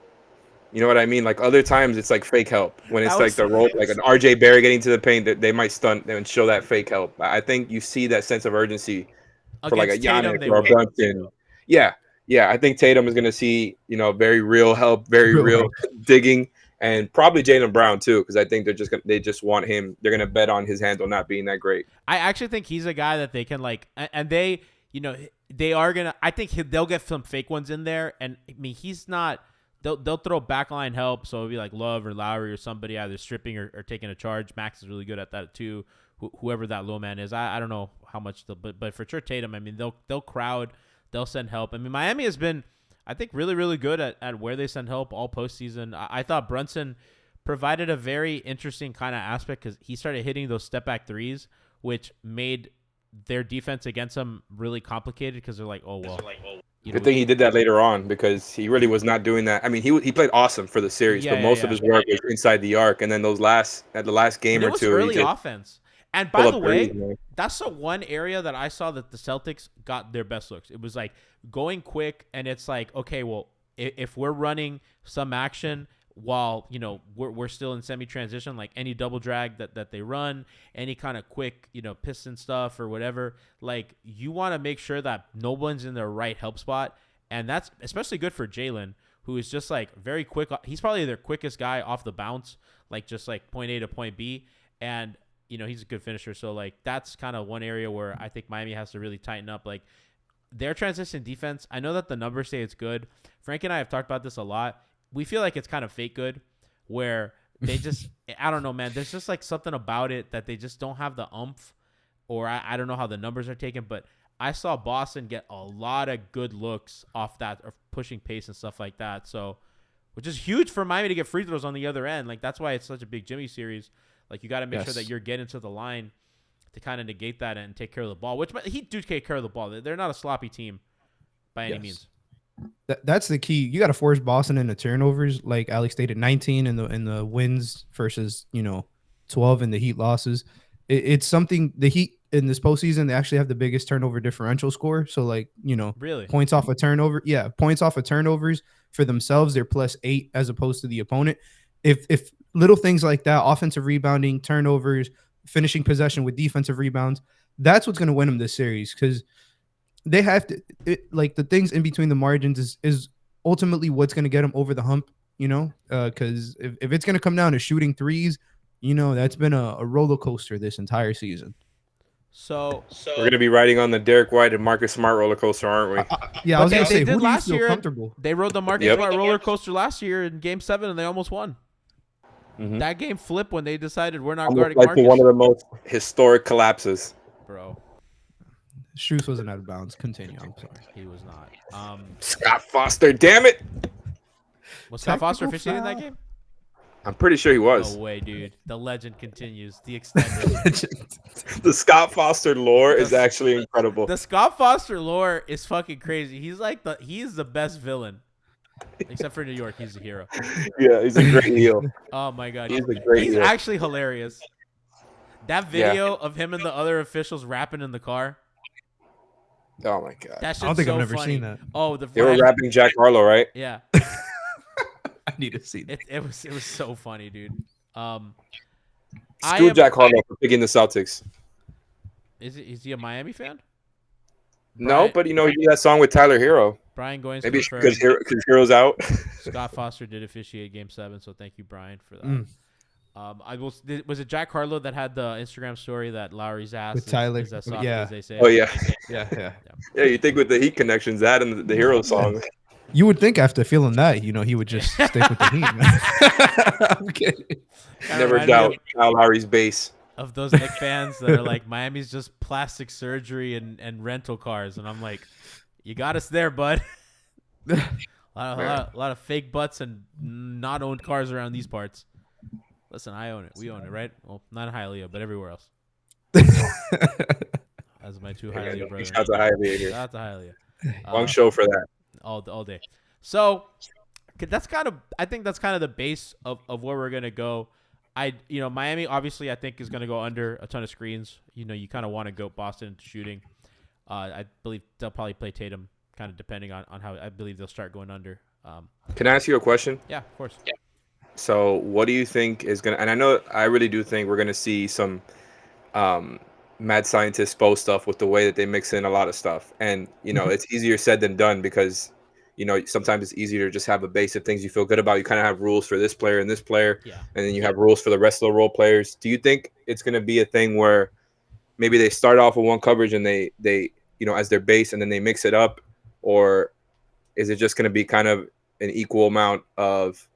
You know what I mean? Like other times it's like fake help. When it's That like was- the role, like an RJ Barry getting to the paint, that they might stunt and show that fake help. I think you see that sense of urgency for like a against Tatum, Giannis they or a will. Brunson. Yeah. I think Tatum is going to see, very real help, very Real real help. digging, and probably Jaylen Brown too, because I think they just want him. They're going to bet on his handle not being that great. I actually think he's a guy that they can like, and they, they are gonna. I think they'll get some fake ones in there, and I mean he's not. They'll throw backline help, so it'll be like Love or Lowry or somebody either stripping or taking a charge. Max is really good at that too. Whoever that low man is, I don't know how much but for sure Tatum. I mean they'll crowd, they'll send help. I mean Miami has been, I think, really really good at where they send help all postseason. I thought Brunson provided a very interesting kind of aspect because he started hitting those step back threes, which made their defense against him really complicated because they're like, oh well. Good thing he did that later on because he really was not doing that. I mean, he played awesome for the series, but most of his work was inside the arc. And then the last game or two, early he just offense. And by the way, threes, man. that's the one area that I saw that the Celtics got their best looks. It was like going quick, and it's like, okay, well, if we're running some action while we're still in semi-transition, like any double drag that they run, any kind of quick piston stuff or whatever, like you want to make sure that no one's in their right help spot, and that's especially good for Jaylen, who is just like very quick. He's probably their quickest guy off the bounce, like just like point A to point B, and he's a good finisher. So like that's kind of one area where I think Miami has to really tighten up, like their transition defense. I know that the numbers say it's good. Frank and I have talked about this a lot. We feel like it's kind of fake good, where they just, I don't know, man. There's just like something about it that they just don't have the oomph, or I don't know how the numbers are taken, but I saw Boston get a lot of good looks off that, or pushing pace and stuff like that. So, which is huge for Miami to get free throws on the other end. Like that's why it's such a big Jimmy series. Like you got to make sure that you're getting to the line to kind of negate that and take care of the ball, which he do take care of the ball. They're not a sloppy team by any means. That's the key. You got to force Boston into turnovers, like Alex stated, 19 in the wins versus 12 in the Heat losses. It's something the Heat in this postseason, they actually have the biggest turnover differential score. So like, Really? points off a turnover. Yeah, points off of turnovers for themselves, they're +8 as opposed to the opponent. If little things like that, offensive rebounding, turnovers, finishing possession with defensive rebounds, that's what's going to win them this series because they have to like the things in between the margins is ultimately what's going to get them over the hump, because if it's going to come down to shooting threes, that's been a roller coaster this entire season. So We're gonna be riding on the Derek White and Marcus Smart roller coaster, aren't we? Yeah, I but was going to they say, did who do you last feel year. comfortable? They rode the Marcus Smart roller coaster last year in Game 7, and they almost won. Mhm. That game flipped when they decided we're not Almost guarding like Marcus. one of the most historic collapses. Bro, Shoes wasn't out of bounds. Continue. I'm sorry. he was not. Scott Foster, damn it! Was Scott Foster Technical officiating that foul. game? I'm pretty sure he was. No way, dude. The legend continues. The extended. The Scott Foster lore is actually incredible. The Scott Foster lore is fucking crazy. He's the best villain. Except for New York, he's a hero. Yeah, he's a great heel. Oh my god, He's a great he's heel. actually hilarious. That video of him and the other officials rapping in the car. Oh my god. That shit's I don't think so I've never funny. seen that. Oh, They were rapping Jack Harlow, right? Yeah, I need to see that. it was so funny, dude. I Screw am- Jack Harlow for picking the Celtics. Is he a Miami fan? No, but he did that song with Tyler Hero. Brian Goins Maybe confirmed because Hero's out. Scott Foster did officiate Game 7, so thank you, Brian, for that. Was it Jack Harlow that had the Instagram story that Lowry's ass With Tyler. is as soft Yeah. as they say? Oh yeah, Yeah. yeah. You think with the Heat connections, that and the Hero song. You would think after feeling that, he would just stick with the Heat, man. I'm kidding. Kinda Never reminded me doubt Kyle Lowry's base. of those Knick fans that are like, Miami's just plastic surgery and rental cars, and I'm like, you got us there, bud. a lot of fake butts and not owned cars around these parts. Listen, I own it. We own it, right? Well, not in Hialeah, but everywhere else. As my two Hialeah brothers. Shout out to Hialeah here. Shout out to Hialeah. Long show for that. All day. So I think that's kind of the base of where we're gonna go. Miami obviously I think is gonna go under a ton of screens. You kind of want to go Boston into shooting. I believe they'll probably play Tatum, kind of depending on how I believe they'll start going under. Can I ask you a question? Yeah, of course. Yeah. So what do you think is going to, and I really do think we're going to see some mad scientist Spo stuff with the way that they mix in a lot of stuff. And, it's easier said than done because, sometimes it's easier to just have a base of things you feel good about. You kind of have rules for this player and this player, Yeah. and then you have rules for the rest of the role players. Do you think it's going to be a thing where maybe they start off with one coverage and they as their base and then they mix it up? Or is it just going to be kind of an equal amount of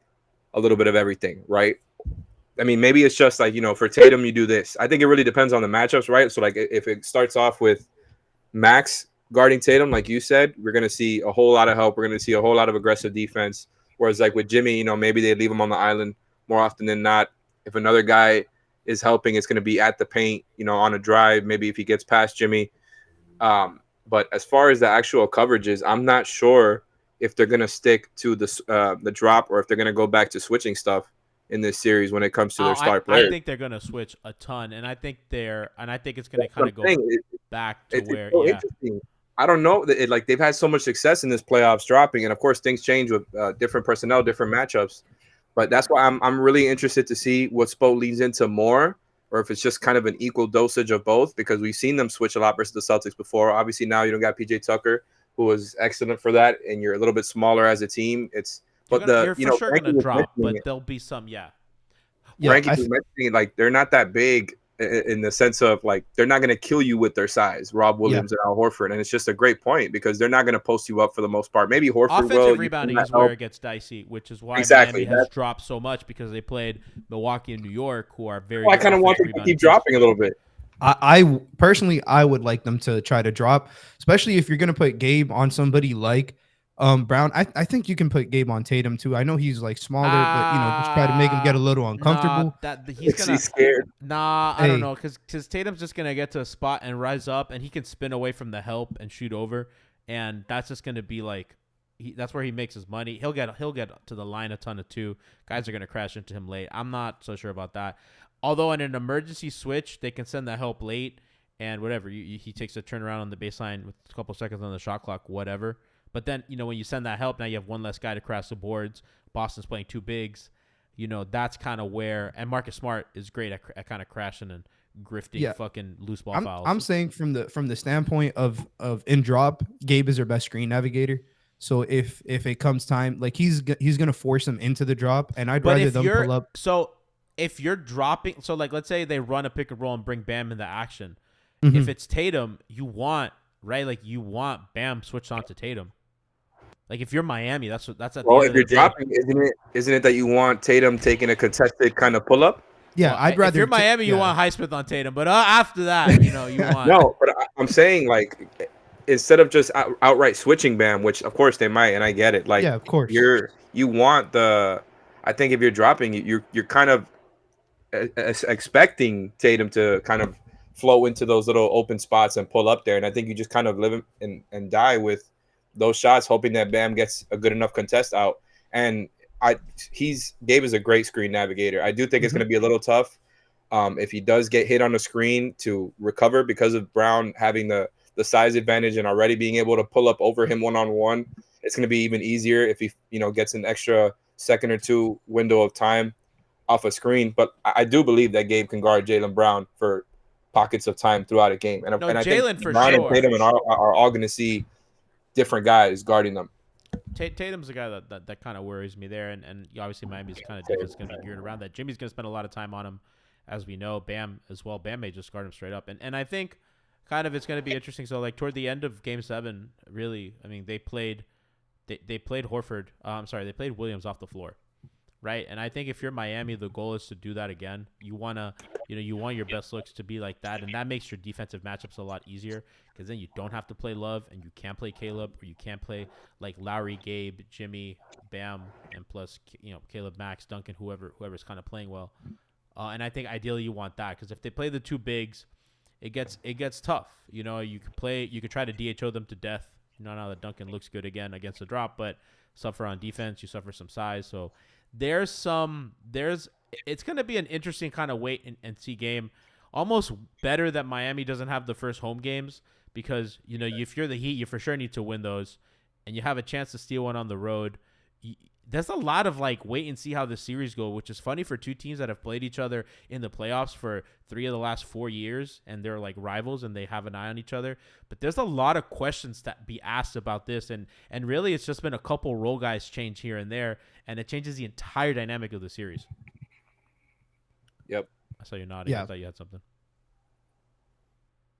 a little bit of everything, right? I mean, maybe it's just like, for Tatum, you do this. I think it really depends on the matchups, right? So, like, if it starts off with Max guarding Tatum, like you said, we're going to see a whole lot of help. We're going to see a whole lot of aggressive defense. Whereas, like, with Jimmy, maybe they leave him on the island more often than not. If another guy is helping, it's going to be at the paint, on a drive, maybe if he gets past Jimmy. But as far as the actual coverages, I'm not sure if they're going to stick to the drop or if they're going to go back to switching stuff in this series when it comes to their star players. I think they're going to switch a ton, and I think it's going to kind of go back to where. It's so interesting. I don't know. They've had so much success in this playoffs dropping, and of course things change with different personnel, different matchups. But that's why I'm really interested to see what Spo leans into more, or if it's just kind of an equal dosage of both, because we've seen them switch a lot versus the Celtics before. Obviously now you don't got PJ Tucker, who was excellent for that, and you're a little bit smaller as a team. You're for sure going to drop, but there'll be some, Rankings is mentioning, like, they're not that big in the sense of, like, they're not going to kill you with their size, Rob Williams and Al Horford, and it's just a great point because they're not going to post you up for the most part. Maybe Horford offensive will. Rebounding is where it gets dicey, which is why Miami has dropped so much because they played Milwaukee and New York, who are very. I kind of want them to keep dropping a little bit. I personally, I would like them to try to drop, especially if you're going to put Gabe on somebody like Brown. I think you can put Gabe on Tatum too. I know he's like smaller, but just try to make him get a little uncomfortable. He's scared. I don't know, because Tatum's just gonna get to a spot and rise up, and he can spin away from the help and shoot over, and that's just gonna be like, that's where he makes his money. He'll get to the line a ton of two. Guys are gonna crash into him late. I'm not so sure about that. although in an emergency switch, they can send that help late and whatever. He takes a turnaround on the baseline with a couple seconds on the shot clock, whatever. But then, when you send that help, now you have one less guy to crash the boards. Boston's playing two bigs. That's kind of where – and Marcus Smart is great at kind of crashing and grifting fucking loose ball fouls. I'm saying from the standpoint of in drop, Gabe is their best screen navigator. So if it comes time, like he's gonna force them into the drop, and I'd rather them pull up. So if you're dropping, so like let's say they run a pick and roll and bring Bam into action. Mm-hmm. If it's Tatum, you want Bam switched on to Tatum. Like if you're Miami, that's at well. If you're dropping, isn't it that you want Tatum taking a contested kind of pull up? Yeah, I'd rather. If you're Miami, you want Highsmith on Tatum, but after that, you want. No, but I'm saying like instead of just outright switching Bam, which of course they might, and I get it. Like, yeah, of course. You want I think if you're dropping, you're kind of expecting Tatum to kind of flow into those little open spots and pull up there, and I think you just kind of live and die with those shots, hoping that Bam gets a good enough contest out. And Gabe is a great screen navigator. I do think it's going to be a little tough if he does get hit on the screen to recover because of Brown having the size advantage and already being able to pull up over him one-on-one. It's going to be even easier if he gets an extra second or two window of time off a screen. But I do believe that Gabe can guard Jaylen Brown for pockets of time throughout a game. And I think Brown and Tatum are all going to see different guys guarding them. Tatum's the guy that kind of worries me there, and obviously Miami's kind of defense is going to be geared around that. Jimmy's going to spend a lot of time on him, as we know. Bam as well. Bam may just guard him straight up, and I think kind of it's going to be interesting. So like toward the end of Game 7, really, I mean they played Horford. They played Williams off the floor, right? And I think if you're Miami, the goal is to do that again. You want your best looks to be like that, and that makes your defensive matchups a lot easier because then you don't have to play Love and you can't play Caleb, or you can't play like Lowry, Gabe, Jimmy, Bam, and plus Caleb, Max, Duncan, whoever's kind of playing well. And I think ideally you want that because if they play the two bigs, it gets tough. You could try to DHO them to death. Now that Duncan looks good again against the drop, but suffer on defense, you suffer some size. So it's going to be an interesting kind of wait and see game. Almost better that Miami doesn't have the first home games because, if you're the Heat, you for sure need to win those and you have a chance to steal one on the road. There's a lot of like wait and see how the series go, which is funny for two teams that have played each other in the playoffs for 3 of the last 4 years, and they're like rivals and they have an eye on each other. But there's a lot of questions that be asked about this, and really it's just been a couple role guys change here and there, and it changes the entire dynamic of the series. Yep. I saw you nodding. Yeah. I thought you had something.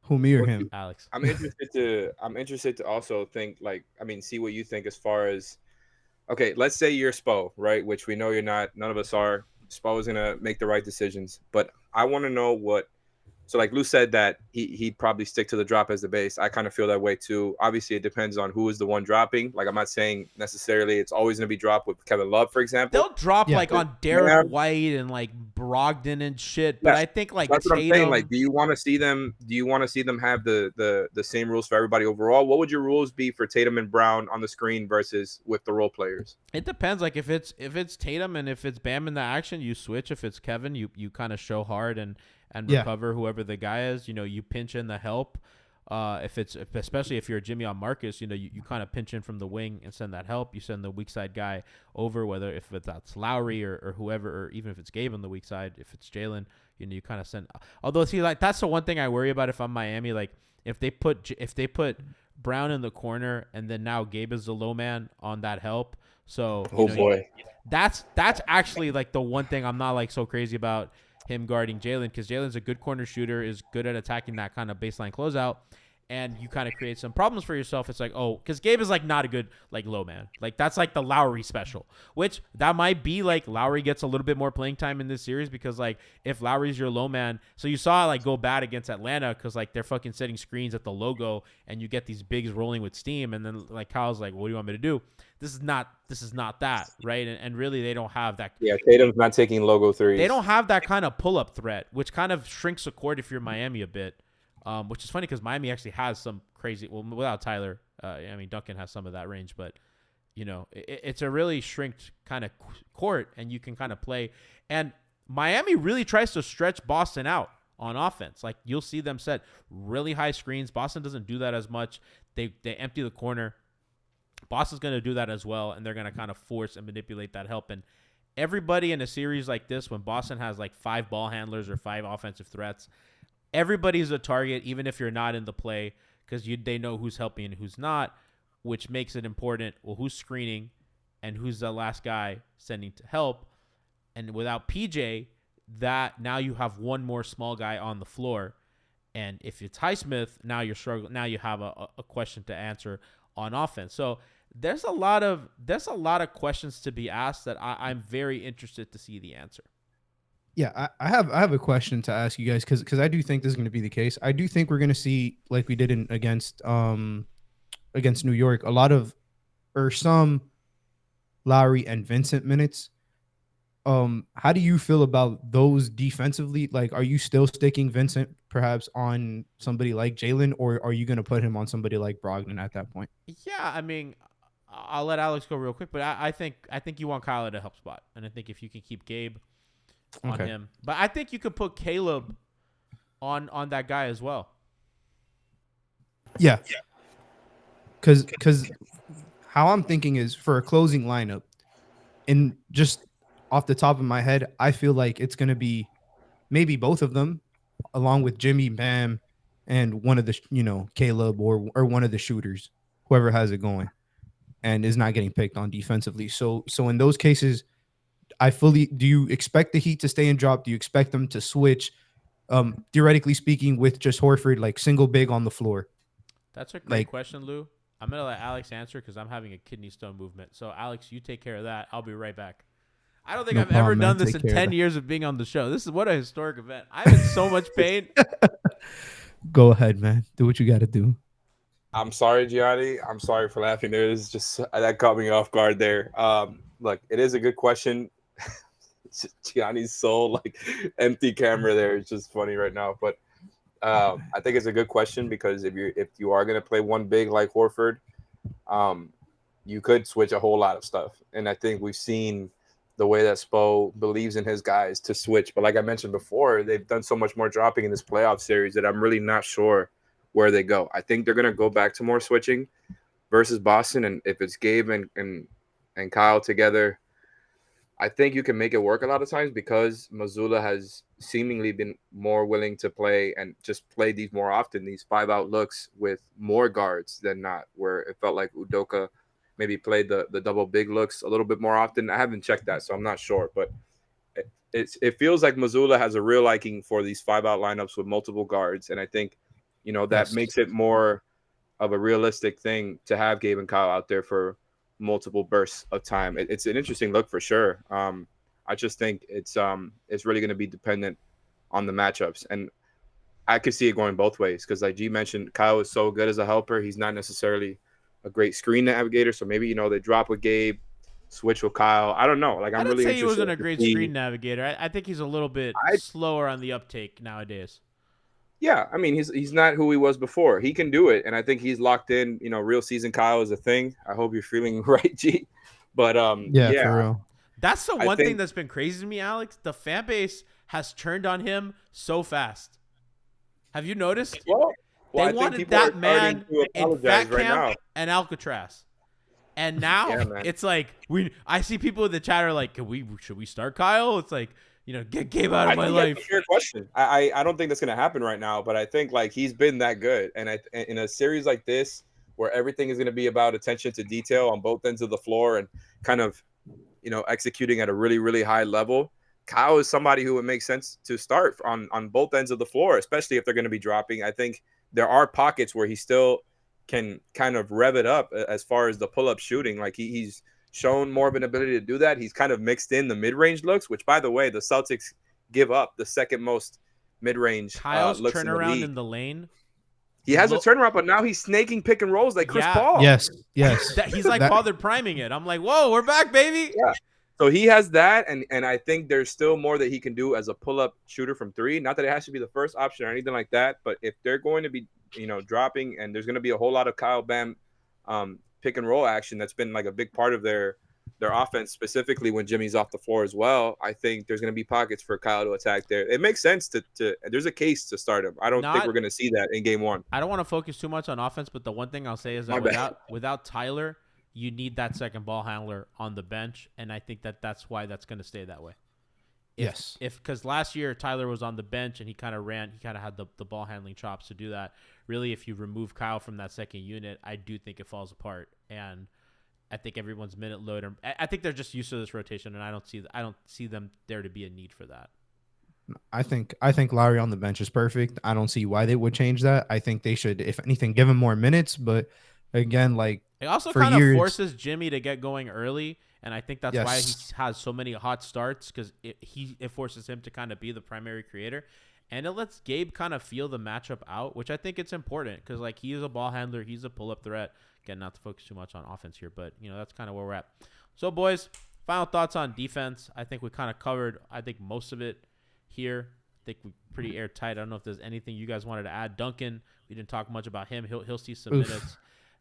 Who, me or him? Alex. I'm interested to also think see what you think as far as. Okay, let's say you're Spo, right? Which we know you're not. None of us are. Spo is going to make the right decisions. But I want to know what – so like Lou said that he'd probably stick to the drop as the base. I kind of feel that way too. Obviously, it depends on who is the one dropping. Like I'm not saying necessarily it's always going to be dropped with Kevin Love, for example. They'll drop on Derek White and like Brogdon and shit. But I think like that's Tatum, what I'm saying. Like, do you want to see them have the same rules for everybody overall? What would your rules be for Tatum and Brown on the screen versus with the role players? It depends. Like if it's Tatum and if it's Bam in the action, you switch. If it's Kevin, you kind of show hard and recover whoever the guy is. You pinch in the help. Especially if you're Jimmy on Marcus, you kind of pinch in from the wing and send that help. You send the weak side guy over, whether if that's Lowry or whoever, or even if it's Gabe on the weak side, if it's Jaylen, you kind of send. Although see, like that's the one thing I worry about if I'm Miami. Like if they put Brown in the corner and then now Gabe is the low man on that help. So boy, that's actually like the one thing I'm not like so crazy about him guarding Jaylen, because Jaylen's a good corner shooter, is good at attacking that kind of baseline closeout, and you kind of create some problems for yourself. It's like, because Gabe is like not a good like low man. Like that's like the Lowry special, which that might be like Lowry gets a little bit more playing time in this series because like if Lowry's your low man, so you saw it like go bad against Atlanta because like they're fucking setting screens at the logo and you get these bigs rolling with steam, and then like Kyle's like, what do you want me to do? This is not that, right? And really they don't have that. Yeah, Tatum's not taking logo threes. They don't have that kind of pull-up threat, which kind of shrinks the court if you're Miami a bit. Which is funny because Miami actually has some crazy. Well, without Tyler, Duncan has some of that range, but it's a really shrinked kind of court, and you can kind of play. And Miami really tries to stretch Boston out on offense. Like, you'll see them set really high screens. Boston doesn't do that as much. They empty the corner. Boston's going to do that as well, and they're going to kind of force and manipulate that help. And everybody in a series like this, when Boston has like 5 ball handlers or 5 offensive threats, everybody's a target, even if you're not in the play, because they know who's helping and who's not, which makes it important. Well, who's screening and who's the last guy sending to help? And without PJ, that now you have one more small guy on the floor. And if it's Highsmith, now you're struggling. Now you have a question to answer on offense. So there's a lot of questions to be asked that I'm very interested to see the answer. Yeah, I have a question to ask you guys because I do think this is going to be the case. I do think we're going to see, like we did against New York, a lot of or some Lowry and Vincent minutes. How do you feel about those defensively? Like, are you still sticking Vincent perhaps on somebody like Jalen, or are you going to put him on somebody like Brogdon at that point? Yeah, I mean, I'll let Alex go real quick, but I think you want Kyle at a help spot, and I think if you can keep Gabe on him, but I think you could put Caleb on that guy as well. Yeah, because how I'm thinking is for a closing lineup, and just off the top of my head, I feel like it's going to be maybe both of them, along with Jimmy, Bam, and one of the Caleb or one of the shooters, whoever has it going, and is not getting picked on defensively. So in those cases, do you expect the Heat to stay and drop? Do you expect them to switch? Theoretically speaking, with just Horford like single big on the floor. That's a great question, Lou. I'm gonna let Alex answer because I'm having a kidney stone movement. So Alex, you take care of that. I'll be right back. I don't think I've ever done this in 10 years of being on the show. This is what a historic event. I'm in so much pain. Go ahead, man. Do what you got to do. I'm sorry, Gianni. I'm sorry for laughing. There is just that caught me off guard there. Look, it is a good question. Gianni's soul, like empty camera there. It's just funny right now. But I think it's a good question because if you are gonna play one big like Horford, you could switch a whole lot of stuff. And I think we've seen the way that Spo believes in his guys to switch. But like I mentioned before, they've done so much more dropping in this playoff series that I'm really not sure where they go. I think they're gonna go back to more switching versus Boston. And if it's Gabe and Kyle together, I think you can make it work a lot of times because Mazzulla has seemingly been more willing to play and just play these more often, these 5-out looks with more guards than not, where it felt like Udoka maybe played the double big looks a little bit more often. I haven't checked that, so I'm not sure. But it feels like Mazzulla has a real liking for these 5-out lineups with multiple guards. And I think, that makes it more of a realistic thing to have Gabe and Kyle out there for multiple bursts of time. It's an interesting look for sure. I just think it's really going to be dependent on the matchups, and I could see it going both ways because, like G mentioned, Kyle is so good as a helper. He's not necessarily a great screen navigator, so maybe they drop with Gabe, switch with Kyle. I don't know. Like I'm really interested. He wasn't a great screen navigator. I think he's a little bit slower on the uptake nowadays. Yeah, I mean he's not who he was before. He can do it, and I think he's locked in. Real season Kyle is a thing. I hope you're feeling right, G. But yeah, for real. That's the one thing that's been crazy to me, Alex. The fan base has turned on him so fast. Have you noticed? Well, they wanted that man in Fat Camp and Alcatraz, and now it's like I see people in the chat are like, should we start Kyle? It's like, get Gabe out of my life. That's a fair question. I don't think that's gonna happen right now, but I think like he's been that good, and in a series like this where everything is gonna be about attention to detail on both ends of the floor and kind of executing at a really, really high level, Kyle is somebody who would make sense to start on both ends of the floor, especially if they're going to be dropping. I think there are pockets where he still can kind of rev it up as far as the pull-up shooting. Like he's shown more of an ability to do that. He's kind of mixed in the mid-range looks, which, by the way, the Celtics give up the second most mid-range Kyle's looks turnaround in the lane. He has a turnaround, but now he's snaking pick and rolls like Chris Paul. Yes. He's like father priming it. I'm like, whoa, we're back, baby. Yeah. So he has that, and I think there's still more that he can do as a pull-up shooter from three. Not that it has to be the first option or anything like that, but if they're going to be, dropping, and there's going to be a whole lot of Kyle Bam pick and roll action, that's been like a big part of their their offense, specifically when Jimmy's off the floor as well, I think there's going to be pockets for Kyle to attack there. It makes sense to there's a case to start him. I don't think we're going to see that in game one. I don't want to focus too much on offense, but the one thing I'll say is that without Tyler, you need that second ball handler on the bench, and I think that's why that's going to stay that way. Because last year Tyler was on the bench and he kind of had the ball handling chops to do that. Really, if you remove Kyle from that second unit, I do think it falls apart, and I think everyone's minute load. I think they're just used to this rotation, and I don't see them there to be a need for that. I think Lowry on the bench is perfect. I don't see why they would change that. I think they should, if anything, give him more minutes. But again, like it also kind of forces Jimmy to get going early, and I think that's why he has so many hot starts, because it forces him to kind of be the primary creator, and it lets Gabe kind of feel the matchup out, which I think it's important because like he is a ball handler, he's a pull-up threat. Again, not to focus too much on offense here, but that's kind of where we're at. So, boys, final thoughts on defense. I think we kind of covered, most of it here. I think we're pretty airtight. I don't know if there's anything you guys wanted to add. Duncan, we didn't talk much about him. He'll see some minutes.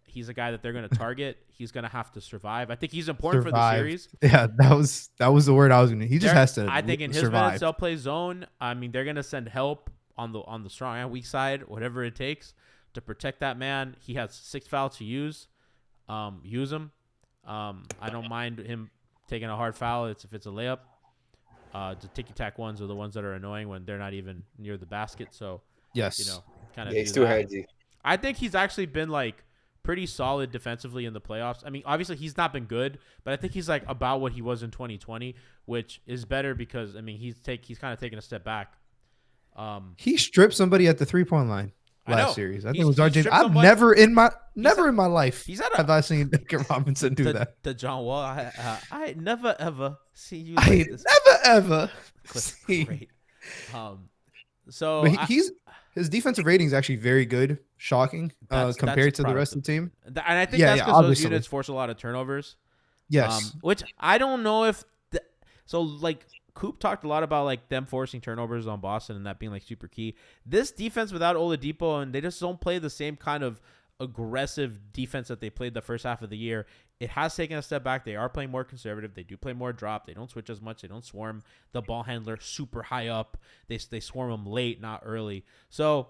He's a guy that they're going to target. He's going to have to survive. I think he's important for the series. Yeah, that was the word I was going to. He just has to. I think in his minutes they'll play zone. I mean, they're going to send help on the strong and weak side, whatever it takes to protect that man. He has 6 fouls to use. Use him. I don't mind him taking a hard foul. If it's a layup. The ticky-tack ones are the ones that are annoying when they're not even near the basket. So yes, kind of. He's too heady. I think he's actually been like pretty solid defensively in the playoffs. I mean, obviously he's not been good, but I think he's like about what he was in 2020, which is better because I mean he's kind of taking a step back. He stripped somebody at the 3-point line last series. I think it was RJ. I've never in my life have I seen Duncan Robinson do that. To John Wall, I never ever see you. I never ever see. Great. So but his defensive rating is actually very good, shocking compared to the rest of the team. And I think that's because those units force a lot of turnovers. Yes, which I don't know if. So like Coop talked a lot about like them forcing turnovers on Boston and that being like super key. This defense without Oladipo, and they just don't play the same kind of aggressive defense that they played the first half of the year. It has taken a step back. They are playing more conservative. They do play more drop. They don't switch as much. They don't swarm the ball handler super high up. They swarm them late, not early. So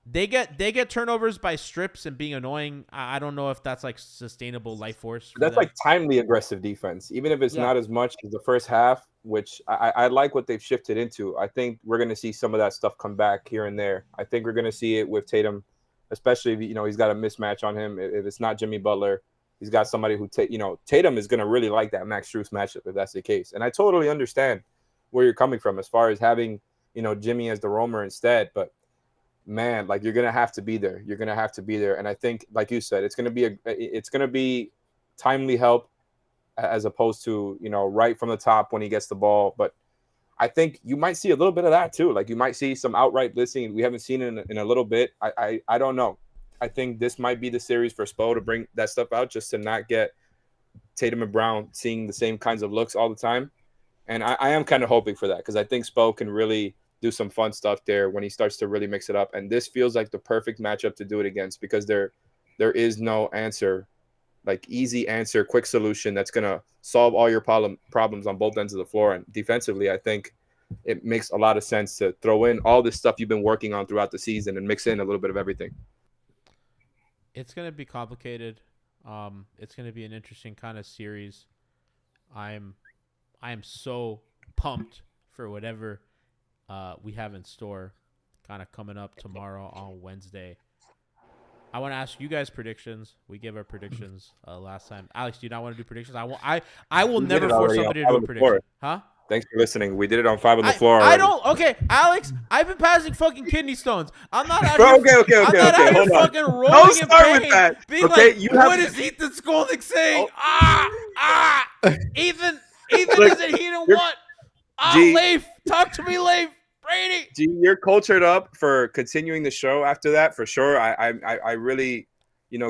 they get turnovers by strips and being annoying. I don't know if that's like sustainable life force. That's like timely aggressive defense, even if it's not as much as the first half, which I like what they've shifted into. I think we're going to see some of that stuff come back here and there. I think we're going to see it with Tatum, especially if he's got a mismatch on him. If it's not Jimmy Butler, he's got somebody who Tatum is going to really like that Max Strus matchup if that's the case. And I totally understand where you're coming from as far as having Jimmy as the roamer instead, but man, like you're gonna have to be there. You're gonna have to be there, and I think, like you said, it's gonna be timely help as opposed to right from the top when he gets the ball. But I think you might see a little bit of that too. Like you might see some outright blitzing. We haven't seen it in a little bit. I don't know. I think this might be the series for Spo to bring that stuff out, just to not get Tatum and Brown seeing the same kinds of looks all the time. And I am kind of hoping for that because I think Spo can really do some fun stuff there when he starts to really mix it up. And this feels like the perfect matchup to do it against because there is no answer, like easy answer, quick solution that's going to solve all your problems on both ends of the floor. And defensively, I think it makes a lot of sense to throw in all this stuff you've been working on throughout the season and mix in a little bit of everything. It's going to be complicated. It's going to be an interesting kind of series. I am so pumped for whatever we have in store kind of coming up tomorrow on Wednesday. I want to ask you guys predictions. We gave our predictions last time. Alex, do you not want to do predictions? I will never force somebody to do a prediction. Huh? Thanks for listening. We did it on 5 on the floor. I don't. Okay, Alex, I've been passing fucking kidney stones. I'm not out here. Okay. I'm not out here fucking rolling don't in start pain. with that. Being okay, like, what is Ethan Skolnick saying? Ethan isn't he in what? Leif, talk to me, Leif. Brady. You're cultured up for continuing the show after that for sure. I really,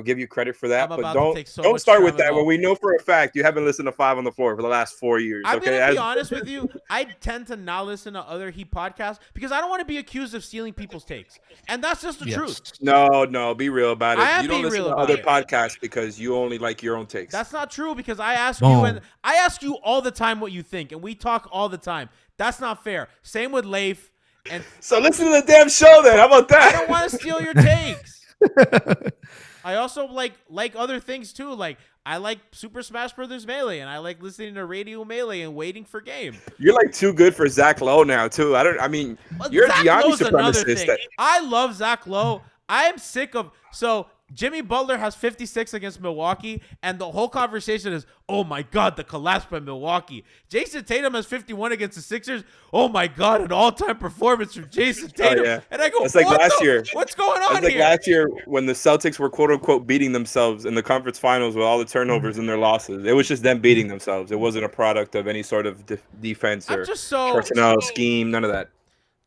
give you credit for that. I'm But about to take so don't much start with that tramadol. when we know for a fact you haven't listened to 5 on the Floor for the last 4 years. I'm Okay, gonna be honest with you. I tend to not listen to other Heat podcasts because I don't want to be accused of stealing people's takes, and that's just the truth. No, be real about it. I am You don't being listen real to about other it. podcasts because you only like your own takes. That's not true because I ask Boom. you and I ask you all the time what you think, and we talk all the time. That's not fair. Same with Leif. And So listen to the damn show then. How about that? I don't want to steal your takes. I also like other things too. Like I like Super Smash Brothers Melee, and I like listening to Radio Melee and waiting for game. You're like too good for Zach Lowe now too. You're Zach a Gianni Lowe's another supremacist. thing. I love Zach Lowe. I am sick of Jimmy Butler has 56 against Milwaukee, and the whole conversation is, oh my God, the collapse by Milwaukee. Jayson Tatum has 51 against the Sixers. Oh my God, an all-time performance from Jayson Tatum. Yeah. And I go, It's like last year. What's going on It's like here? last year when the Celtics were quote unquote beating themselves in the conference finals with all the turnovers and their losses. It was just them beating themselves. It wasn't a product of any sort of defense or personnel scheme. None of that.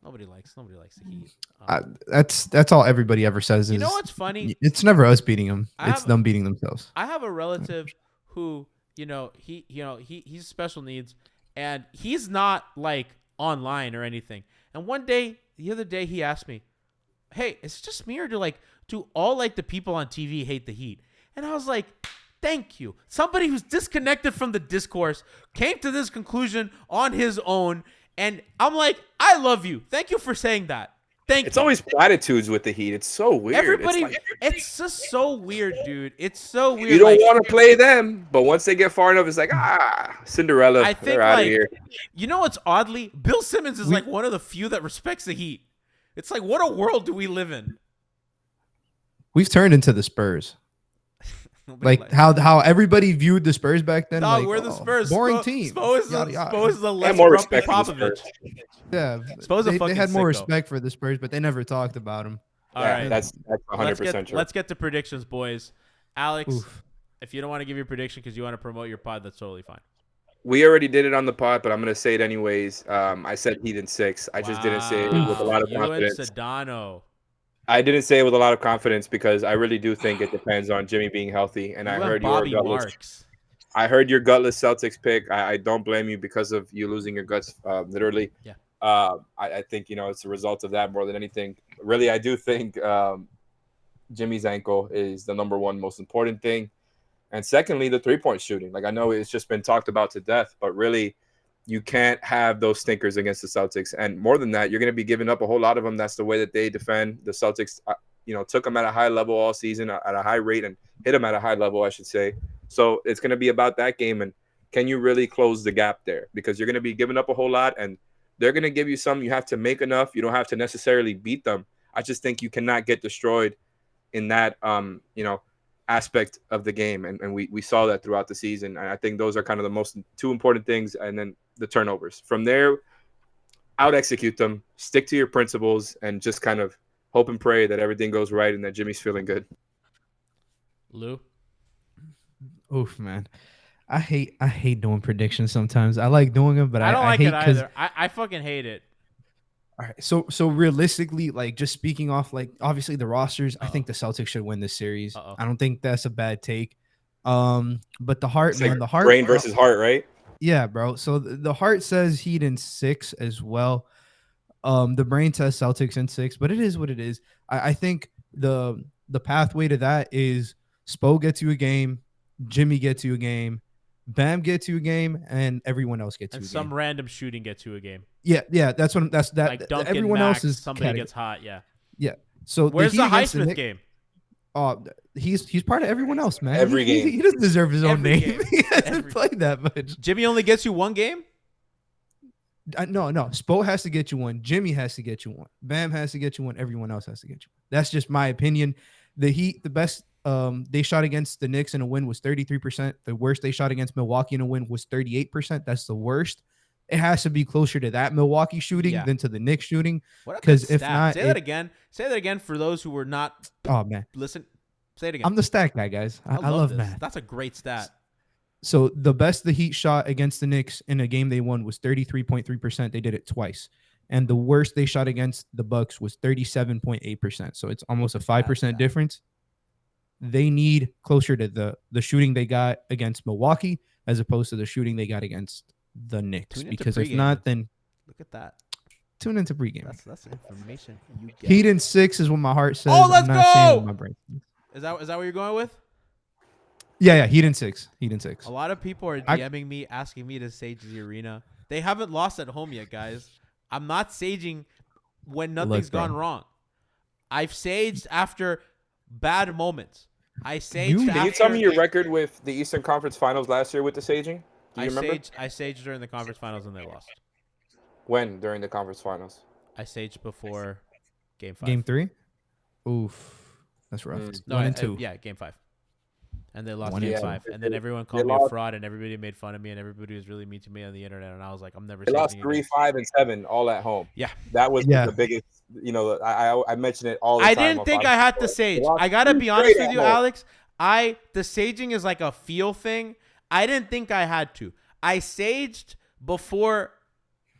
Nobody likes the Heat. That's all everybody ever says. You know what's funny? It's never us beating them. It's them beating themselves. I have a relative who, he's special needs, and he's not like online or anything. And the other day, he asked me, "Hey, is it just me or do all the people on TV hate the Heat?" And I was like, "Thank you." Somebody who's disconnected from the discourse came to this conclusion on his own, and I'm like, "I love you. Thank you for saying that." It's always platitudes with the Heat. It's so weird. It's just so weird, dude. It's so weird. You don't want to play them, but once they get far enough, it's like, Cinderella. I think they're out of here. You know what's oddly? Bill Simmons is one of the few that respects the Heat. It's like, what a world do we live in? We've turned into the Spurs. How everybody viewed the Spurs back then. No, we're the Spurs. Boring team. Spo is the less more grumpy respect for the Popovich. Yeah, they had more respect for the Spurs, but they never talked about them. All right, that's 100% true. Let's get to predictions, boys. Alex, if you don't want to give your prediction because you want to promote your pod, that's totally fine. We already did it on the pod, but I'm going to say it anyways. I said Heat in 6. I just didn't say it with a lot of confidence. And Sedano. I didn't say it with a lot of confidence because I really do think it depends on Jimmy being healthy. And I heard your gutless. I heard your gutless Celtics pick. I don't blame you because of you losing your guts, literally. Yeah. I think it's a result of that more than anything. Really, I do think Jimmy's ankle is the number one most important thing, and secondly, the 3-point shooting. I know it's just been talked about to death, but really, you can't have those stinkers against the Celtics. And more than that, you're going to be giving up a whole lot of them. That's the way that they defend. The Celtics, took them at a high level all season, at a high rate, and hit them at a high level, I should say. So it's going to be about that game. And can you really close the gap there? Because you're going to be giving up a whole lot, and they're going to give you some. You have to make enough. You don't have to necessarily beat them. I just think you cannot get destroyed in that, aspect of the game. And we saw that throughout the season. And I think those are kind of the most two important things. And then the turnovers. From there, out execute them, stick to your principles, and just kind of hope and pray that everything goes right and that Jimmy's feeling good. Lou? Oof, man. I hate doing predictions sometimes. I like doing them, but I don't like hate it either. I fucking hate it. All right. So realistically, just speaking off, obviously the rosters, I think the Celtics should win this series. I don't think that's a bad take. But the heart, man, the heart. Brain versus heart, right? Yeah, bro. So the heart says Heat in 6 as well. The brain says Celtics in 6, but it is what it is. I think the pathway to that is Spo gets you a game, Jimmy gets you a game, Bam gets you a game, and everyone else gets you a game. Some random shooting gets you a game. Yeah. That's that. Like Duncan, everyone Max, else is somebody gets hot. Yeah. Yeah. So where's the Highsmith game? He's part of everyone else, man. Every game. He doesn't deserve his own name. Game. He hasn't played that much. Jimmy only gets you one game? No. Spo has to get you one. Jimmy has to get you one. Bam has to get you one. Everyone else has to get you one. That's just my opinion. The Heat, the best they shot against the Knicks in a win was 33%. The worst they shot against Milwaukee in a win was 38%. That's the worst. It has to be closer to that Milwaukee shooting than to the Knicks shooting. Because if not, say that again. Say that again for those who were not. Oh man, listen. Say it again. I'm the stat guy, guys. I love math. That's a great stat. So the best the Heat shot against the Knicks in a game they won was 33.3%. They did it twice. And the worst they shot against the Bucks was 37.8%. So it's almost a 5% difference. they need closer to the shooting they got against Milwaukee as opposed to the shooting they got against the Knicks. Tune into Because if pregame. not, then Look at that. tune into pregame. That's information you get. Heat in 6 is what my heart says. Oh, let's I'm not saying go! what my brain says. Is that what you're going with? Yeah, Heat in 6. Heat in 6. A lot of people are DMing me, asking me to sage the arena. They haven't lost at home yet, guys. I'm not saging when nothing's gone wrong. I've saged after bad moments. I saged Can you tell me your record with the Eastern Conference Finals last year with the saging? Do you remember? I saged during the conference finals and they lost. When during the conference finals? I saged before game 5. Game 3? Oof. That's rough. No, 1 and 2. Yeah, game 5. And they lost 1 game and 5. And then everyone They called me a lost- fraud and everybody made fun of me and everybody was really mean to me on the internet. And I was like, I'm never They lost saging 3, again. 5, and 7 all at home. Yeah. That was Yeah. the biggest. You know, I mentioned it all the I time. didn't think I had to sage. They lost I gotta 3 be honest straight with you, at home. Alex. The saging is like a feel thing. I didn't think I had to. I saged before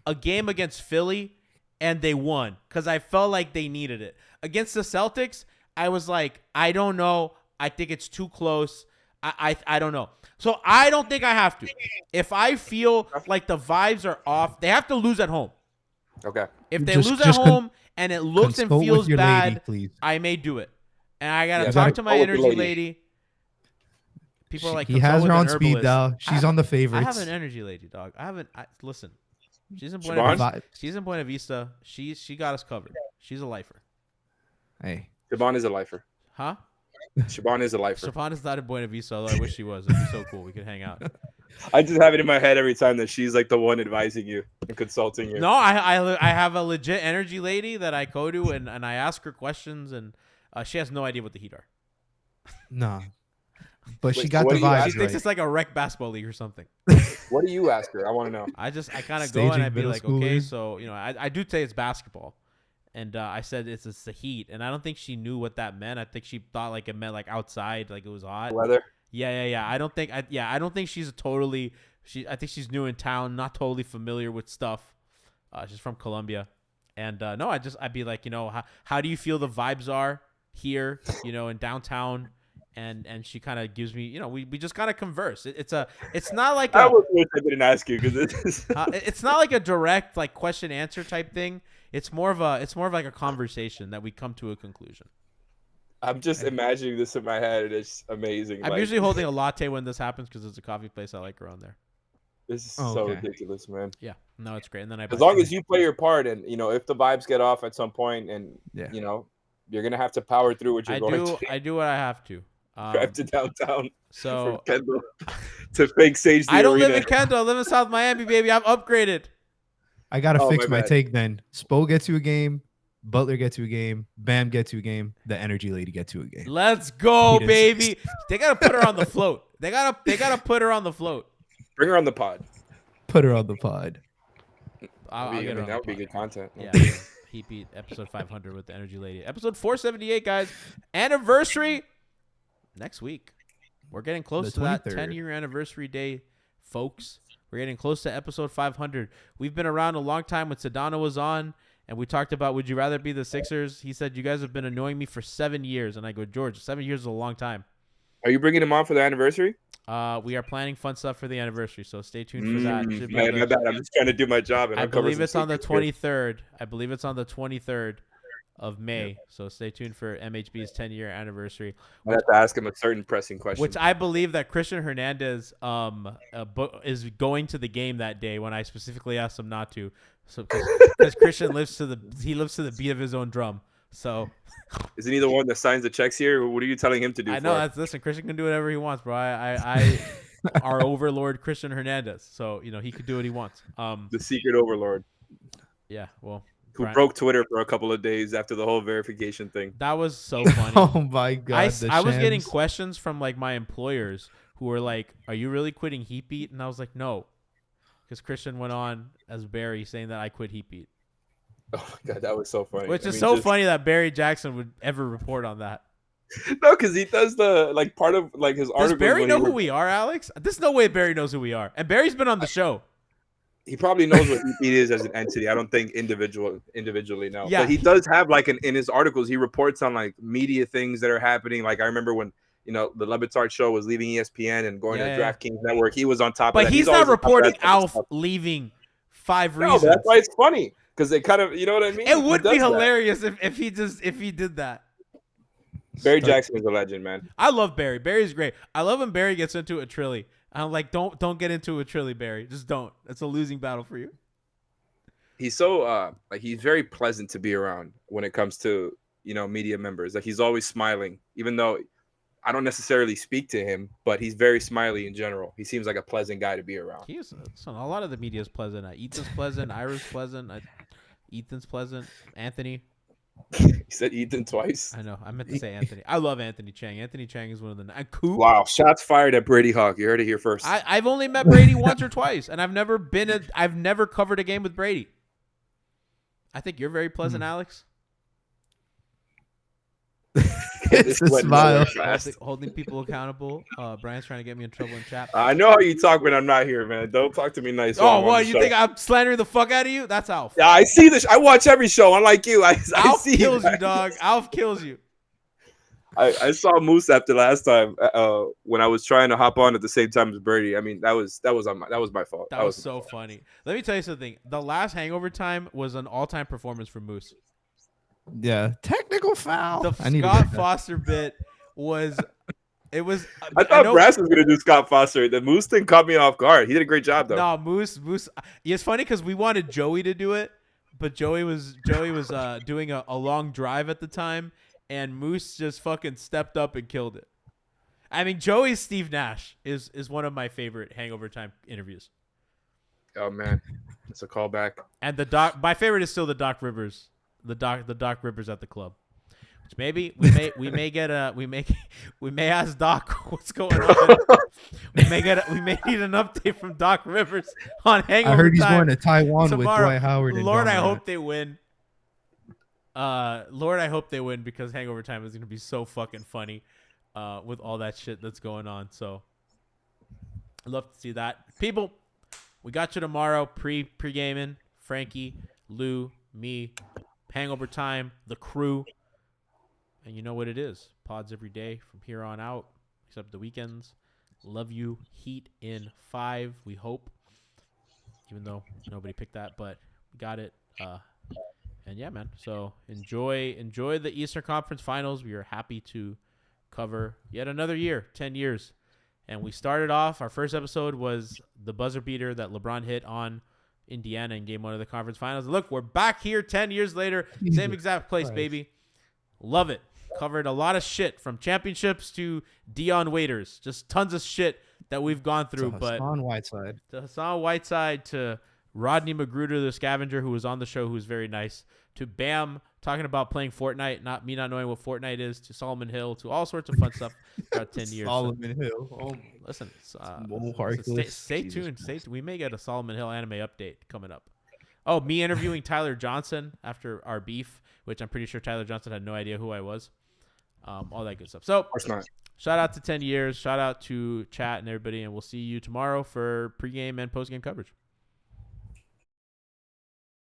a game against Philly, and they won because I felt like they needed it. Against the Celtics, I was like, I don't know. I think it's too close. I don't know. So I don't think I have to. If I feel like the vibes are off, they have to lose at home. Okay. If they Just- lose at just home and it looks and consult with feels your bad, lady, please. I may do it. And I gotta Yeah, talk gotta to my consult with your energy lady. lady. People are like, He consult has with her an on speed herbalist. dial. She's on the I favorites. have an energy lady, dog. Listen. She's in Siobhan? Buena Vista. Vi- She's in Buena Vista. She got us covered. She's a lifer. Hey, Siobhan is a lifer. Huh? Siobhan is a lifer. Siobhan is not in Buena Vista, although I wish she was. It'd be so cool. We could hang out. I just have it in my head every time that she's like the one advising you and consulting you. No, I have a legit energy lady that I go to and I ask her questions and she has no idea what the Heat are. nah. But she Wait, got what the do you vibes ask She thinks right. it's like a rec basketball league or something. What do you ask her? I want to know. I kind of go Staging and I'd be middle like, okay, schoolers. so, I do say it's basketball. And I said it's the Heat. And I don't think she knew what that meant. I think she thought like it meant like outside, like it was hot. Weather. Yeah. I don't think she's I think she's new in town, not totally familiar with stuff. She's from Colombia. And no, I'd be like, how do you feel the vibes are here, in downtown? And she kind of gives me, we just kind of converse. It's not like I was wish I didn't ask you because it's not like a direct like question answer type thing. It's more of like a conversation that we come to a conclusion. I'm just imagining this in my head, and it's amazing. I'm usually holding a latte when this happens because it's a coffee place I like around there. This is Oh, so okay. ridiculous, man. Yeah, no, it's great. And then As long as you play your part, and if the vibes get off at some point, and Yeah. you're gonna have to power through what you're going to. I do what I have to. Drive to downtown So from Kendall to fake Sage the I don't arena. live in Kendall. I live in South Miami, baby. I'm upgraded. I gotta Oh, fix my my bad. take then. Spo get to a game, Butler get to a game, Bam get to a game, the energy lady get to a game. Let's go, He didn't baby. They gotta put her on the float. They gotta put her on the float. Bring her on the pod. Put her on the pod. I'll get her on That would the be pod. good content. Yeah, he beat episode 500 with the energy lady. Episode 478, guys. Anniversary next week. We're getting close The to that 23rd. 10-year anniversary day, folks. We're getting close to episode 500. We've been around a long time when Sedano was on, and we talked about would you rather be the Sixers. He said, you guys have been annoying me for 7 years. And I go, George, 7 years is a long time. Are you bringing him on for the anniversary? We are planning fun stuff for the anniversary, so stay tuned for that. Should be Man, on the- my bad. I'm just trying to do my job. And I uncover believe some it's on the secrets here. 23rd. I believe it's on the 23rd of May. So stay tuned for MHB's 10-year anniversary, I have to ask him a certain pressing question. which I believe that Christian Hernandez is going to the game that day when I specifically asked him not to. So because Christian lives to the beat of his own drum. So Isn't he the one that signs the checks here? What are you telling him to do? I know for? listen, Christian can do whatever he wants, bro. I our overlord Christian Hernandez. So he could do what he wants. The secret overlord Yeah, well, who Brian- broke Twitter for a couple of days after the whole verification thing. that was so funny. Oh my god. I was getting shams. questions from like my employers who were like, "Are you really quitting Heat Beat?" And I was like, "No," because Christian went on as Barry saying that I quit Heat Beat, Oh my god, that was so funny. which I is mean, so just- funny that Barry Jackson would ever report on that. No, because he does the part of his Does article. Barry know who we are, Alex? There's no way Barry knows who we are, and Barry's been on the show. He probably knows what he is as an entity. I don't think individually no. Yeah. But he does have in his articles he reports on media things that are happening. Like I remember when the Le Batard show was leaving ESPN and going to Yeah. DraftKings Network, he was on top of But that. he's always not on top of reporting that type of Alf stuff. leaving 5 No, reasons. but that's why it's funny because they kind of, you know what I mean? It He would does be that. hilarious if he did that. Barry Jackson is a legend, man. I love Barry. Barry's great. I love when Barry gets into a trilly. I'm like, don't get into a trilly, Barry. Just don't. It's a losing battle for you. He's so he's very pleasant to be around when it comes to media members. Like he's always smiling, even though I don't necessarily speak to him, but he's very smiley in general. He seems like a pleasant guy to be around. A lot of the media is pleasant. Ethan's pleasant. Ira's pleasant. Ethan's pleasant. Anthony. He said Ethan twice. I know. I meant to say Anthony. I love Anthony Chang. Anthony Chang is one of the. Coop. Wow! Shots fired at Brady Hawk. You heard it here first. I've only met Brady once or twice, and I've never covered a game with Brady. I think you're very pleasant, Alex. It's a smile. Holding people accountable. Brian's trying to get me in trouble in chat. I know how you talk when I'm not here, man. Don't talk to me nice. Oh, what? You think I'm slandering the fuck out of you? That's Alf. Yeah, I see this. I watch every show. Unlike you, I Alf see kills you, dog. Alf kills you. I saw Moose after last time when I was trying to hop on at the same time as Brady. I mean, that was my fault. That was so funny. Let me tell you something. The last Hangover time was an all-time performance for Moose. Yeah, technical foul. The Scott Foster bit was. It was. I thought Brass was gonna do Scott Foster. The Moose thing caught me off guard. He did a great job though. No, Moose. It's funny because we wanted Joey to do it, but Joey was doing a long drive at the time, and Moose just fucking stepped up and killed it. I mean, Joey's Steve Nash is one of my favorite Hangover time interviews. Oh man, it's a callback. And my favorite is still the Doc Rivers. The Doc Rivers at the club, which maybe we may ask Doc what's going on. we may need an update from Doc Rivers on Hangover. I heard he's time going to Taiwan tomorrow. with Dwight Howard. Lord, I hope they win. Lord, I hope they win because Hangover time is going to be so fucking funny with all that shit that's going on. So I'd love to see that. People, we got you tomorrow pre-gaming. Frankie, Lou, me. Hangover time, the crew, and you know what it is. Pods every day from here on out, except the weekends. Love you. Heat in 5, we hope. Even though nobody picked that, but we got it. And yeah, man. So enjoy the Eastern Conference Finals. We are happy to cover yet another year, 10 years. And we started off, our first episode was the buzzer beater that LeBron hit on Indiana in game 1 of the conference finals. Look, we're back here 10 years later. Same exact place, baby. Love it. Covered a lot of shit from championships to Dion Waiters. Just tons of shit that we've gone through. Hassan Whiteside. To Hassan Whiteside, to Rodney Magruder, the scavenger who was on the show, who was very nice, to Bam talking about playing Fortnite, not knowing what Fortnite is, to Solomon Hill, to all sorts of fun stuff throughout 10 years. Solomon Hill. Oh, listen, stay tuned. We may get a Solomon Hill anime update coming up. Oh, me interviewing Tyler Johnson after our beef, which I'm pretty sure Tyler Johnson had no idea who I was. All that good stuff. So, Of course not. Shout out to 10 years. Shout out to chat and everybody, and we'll see you tomorrow for pregame and postgame coverage.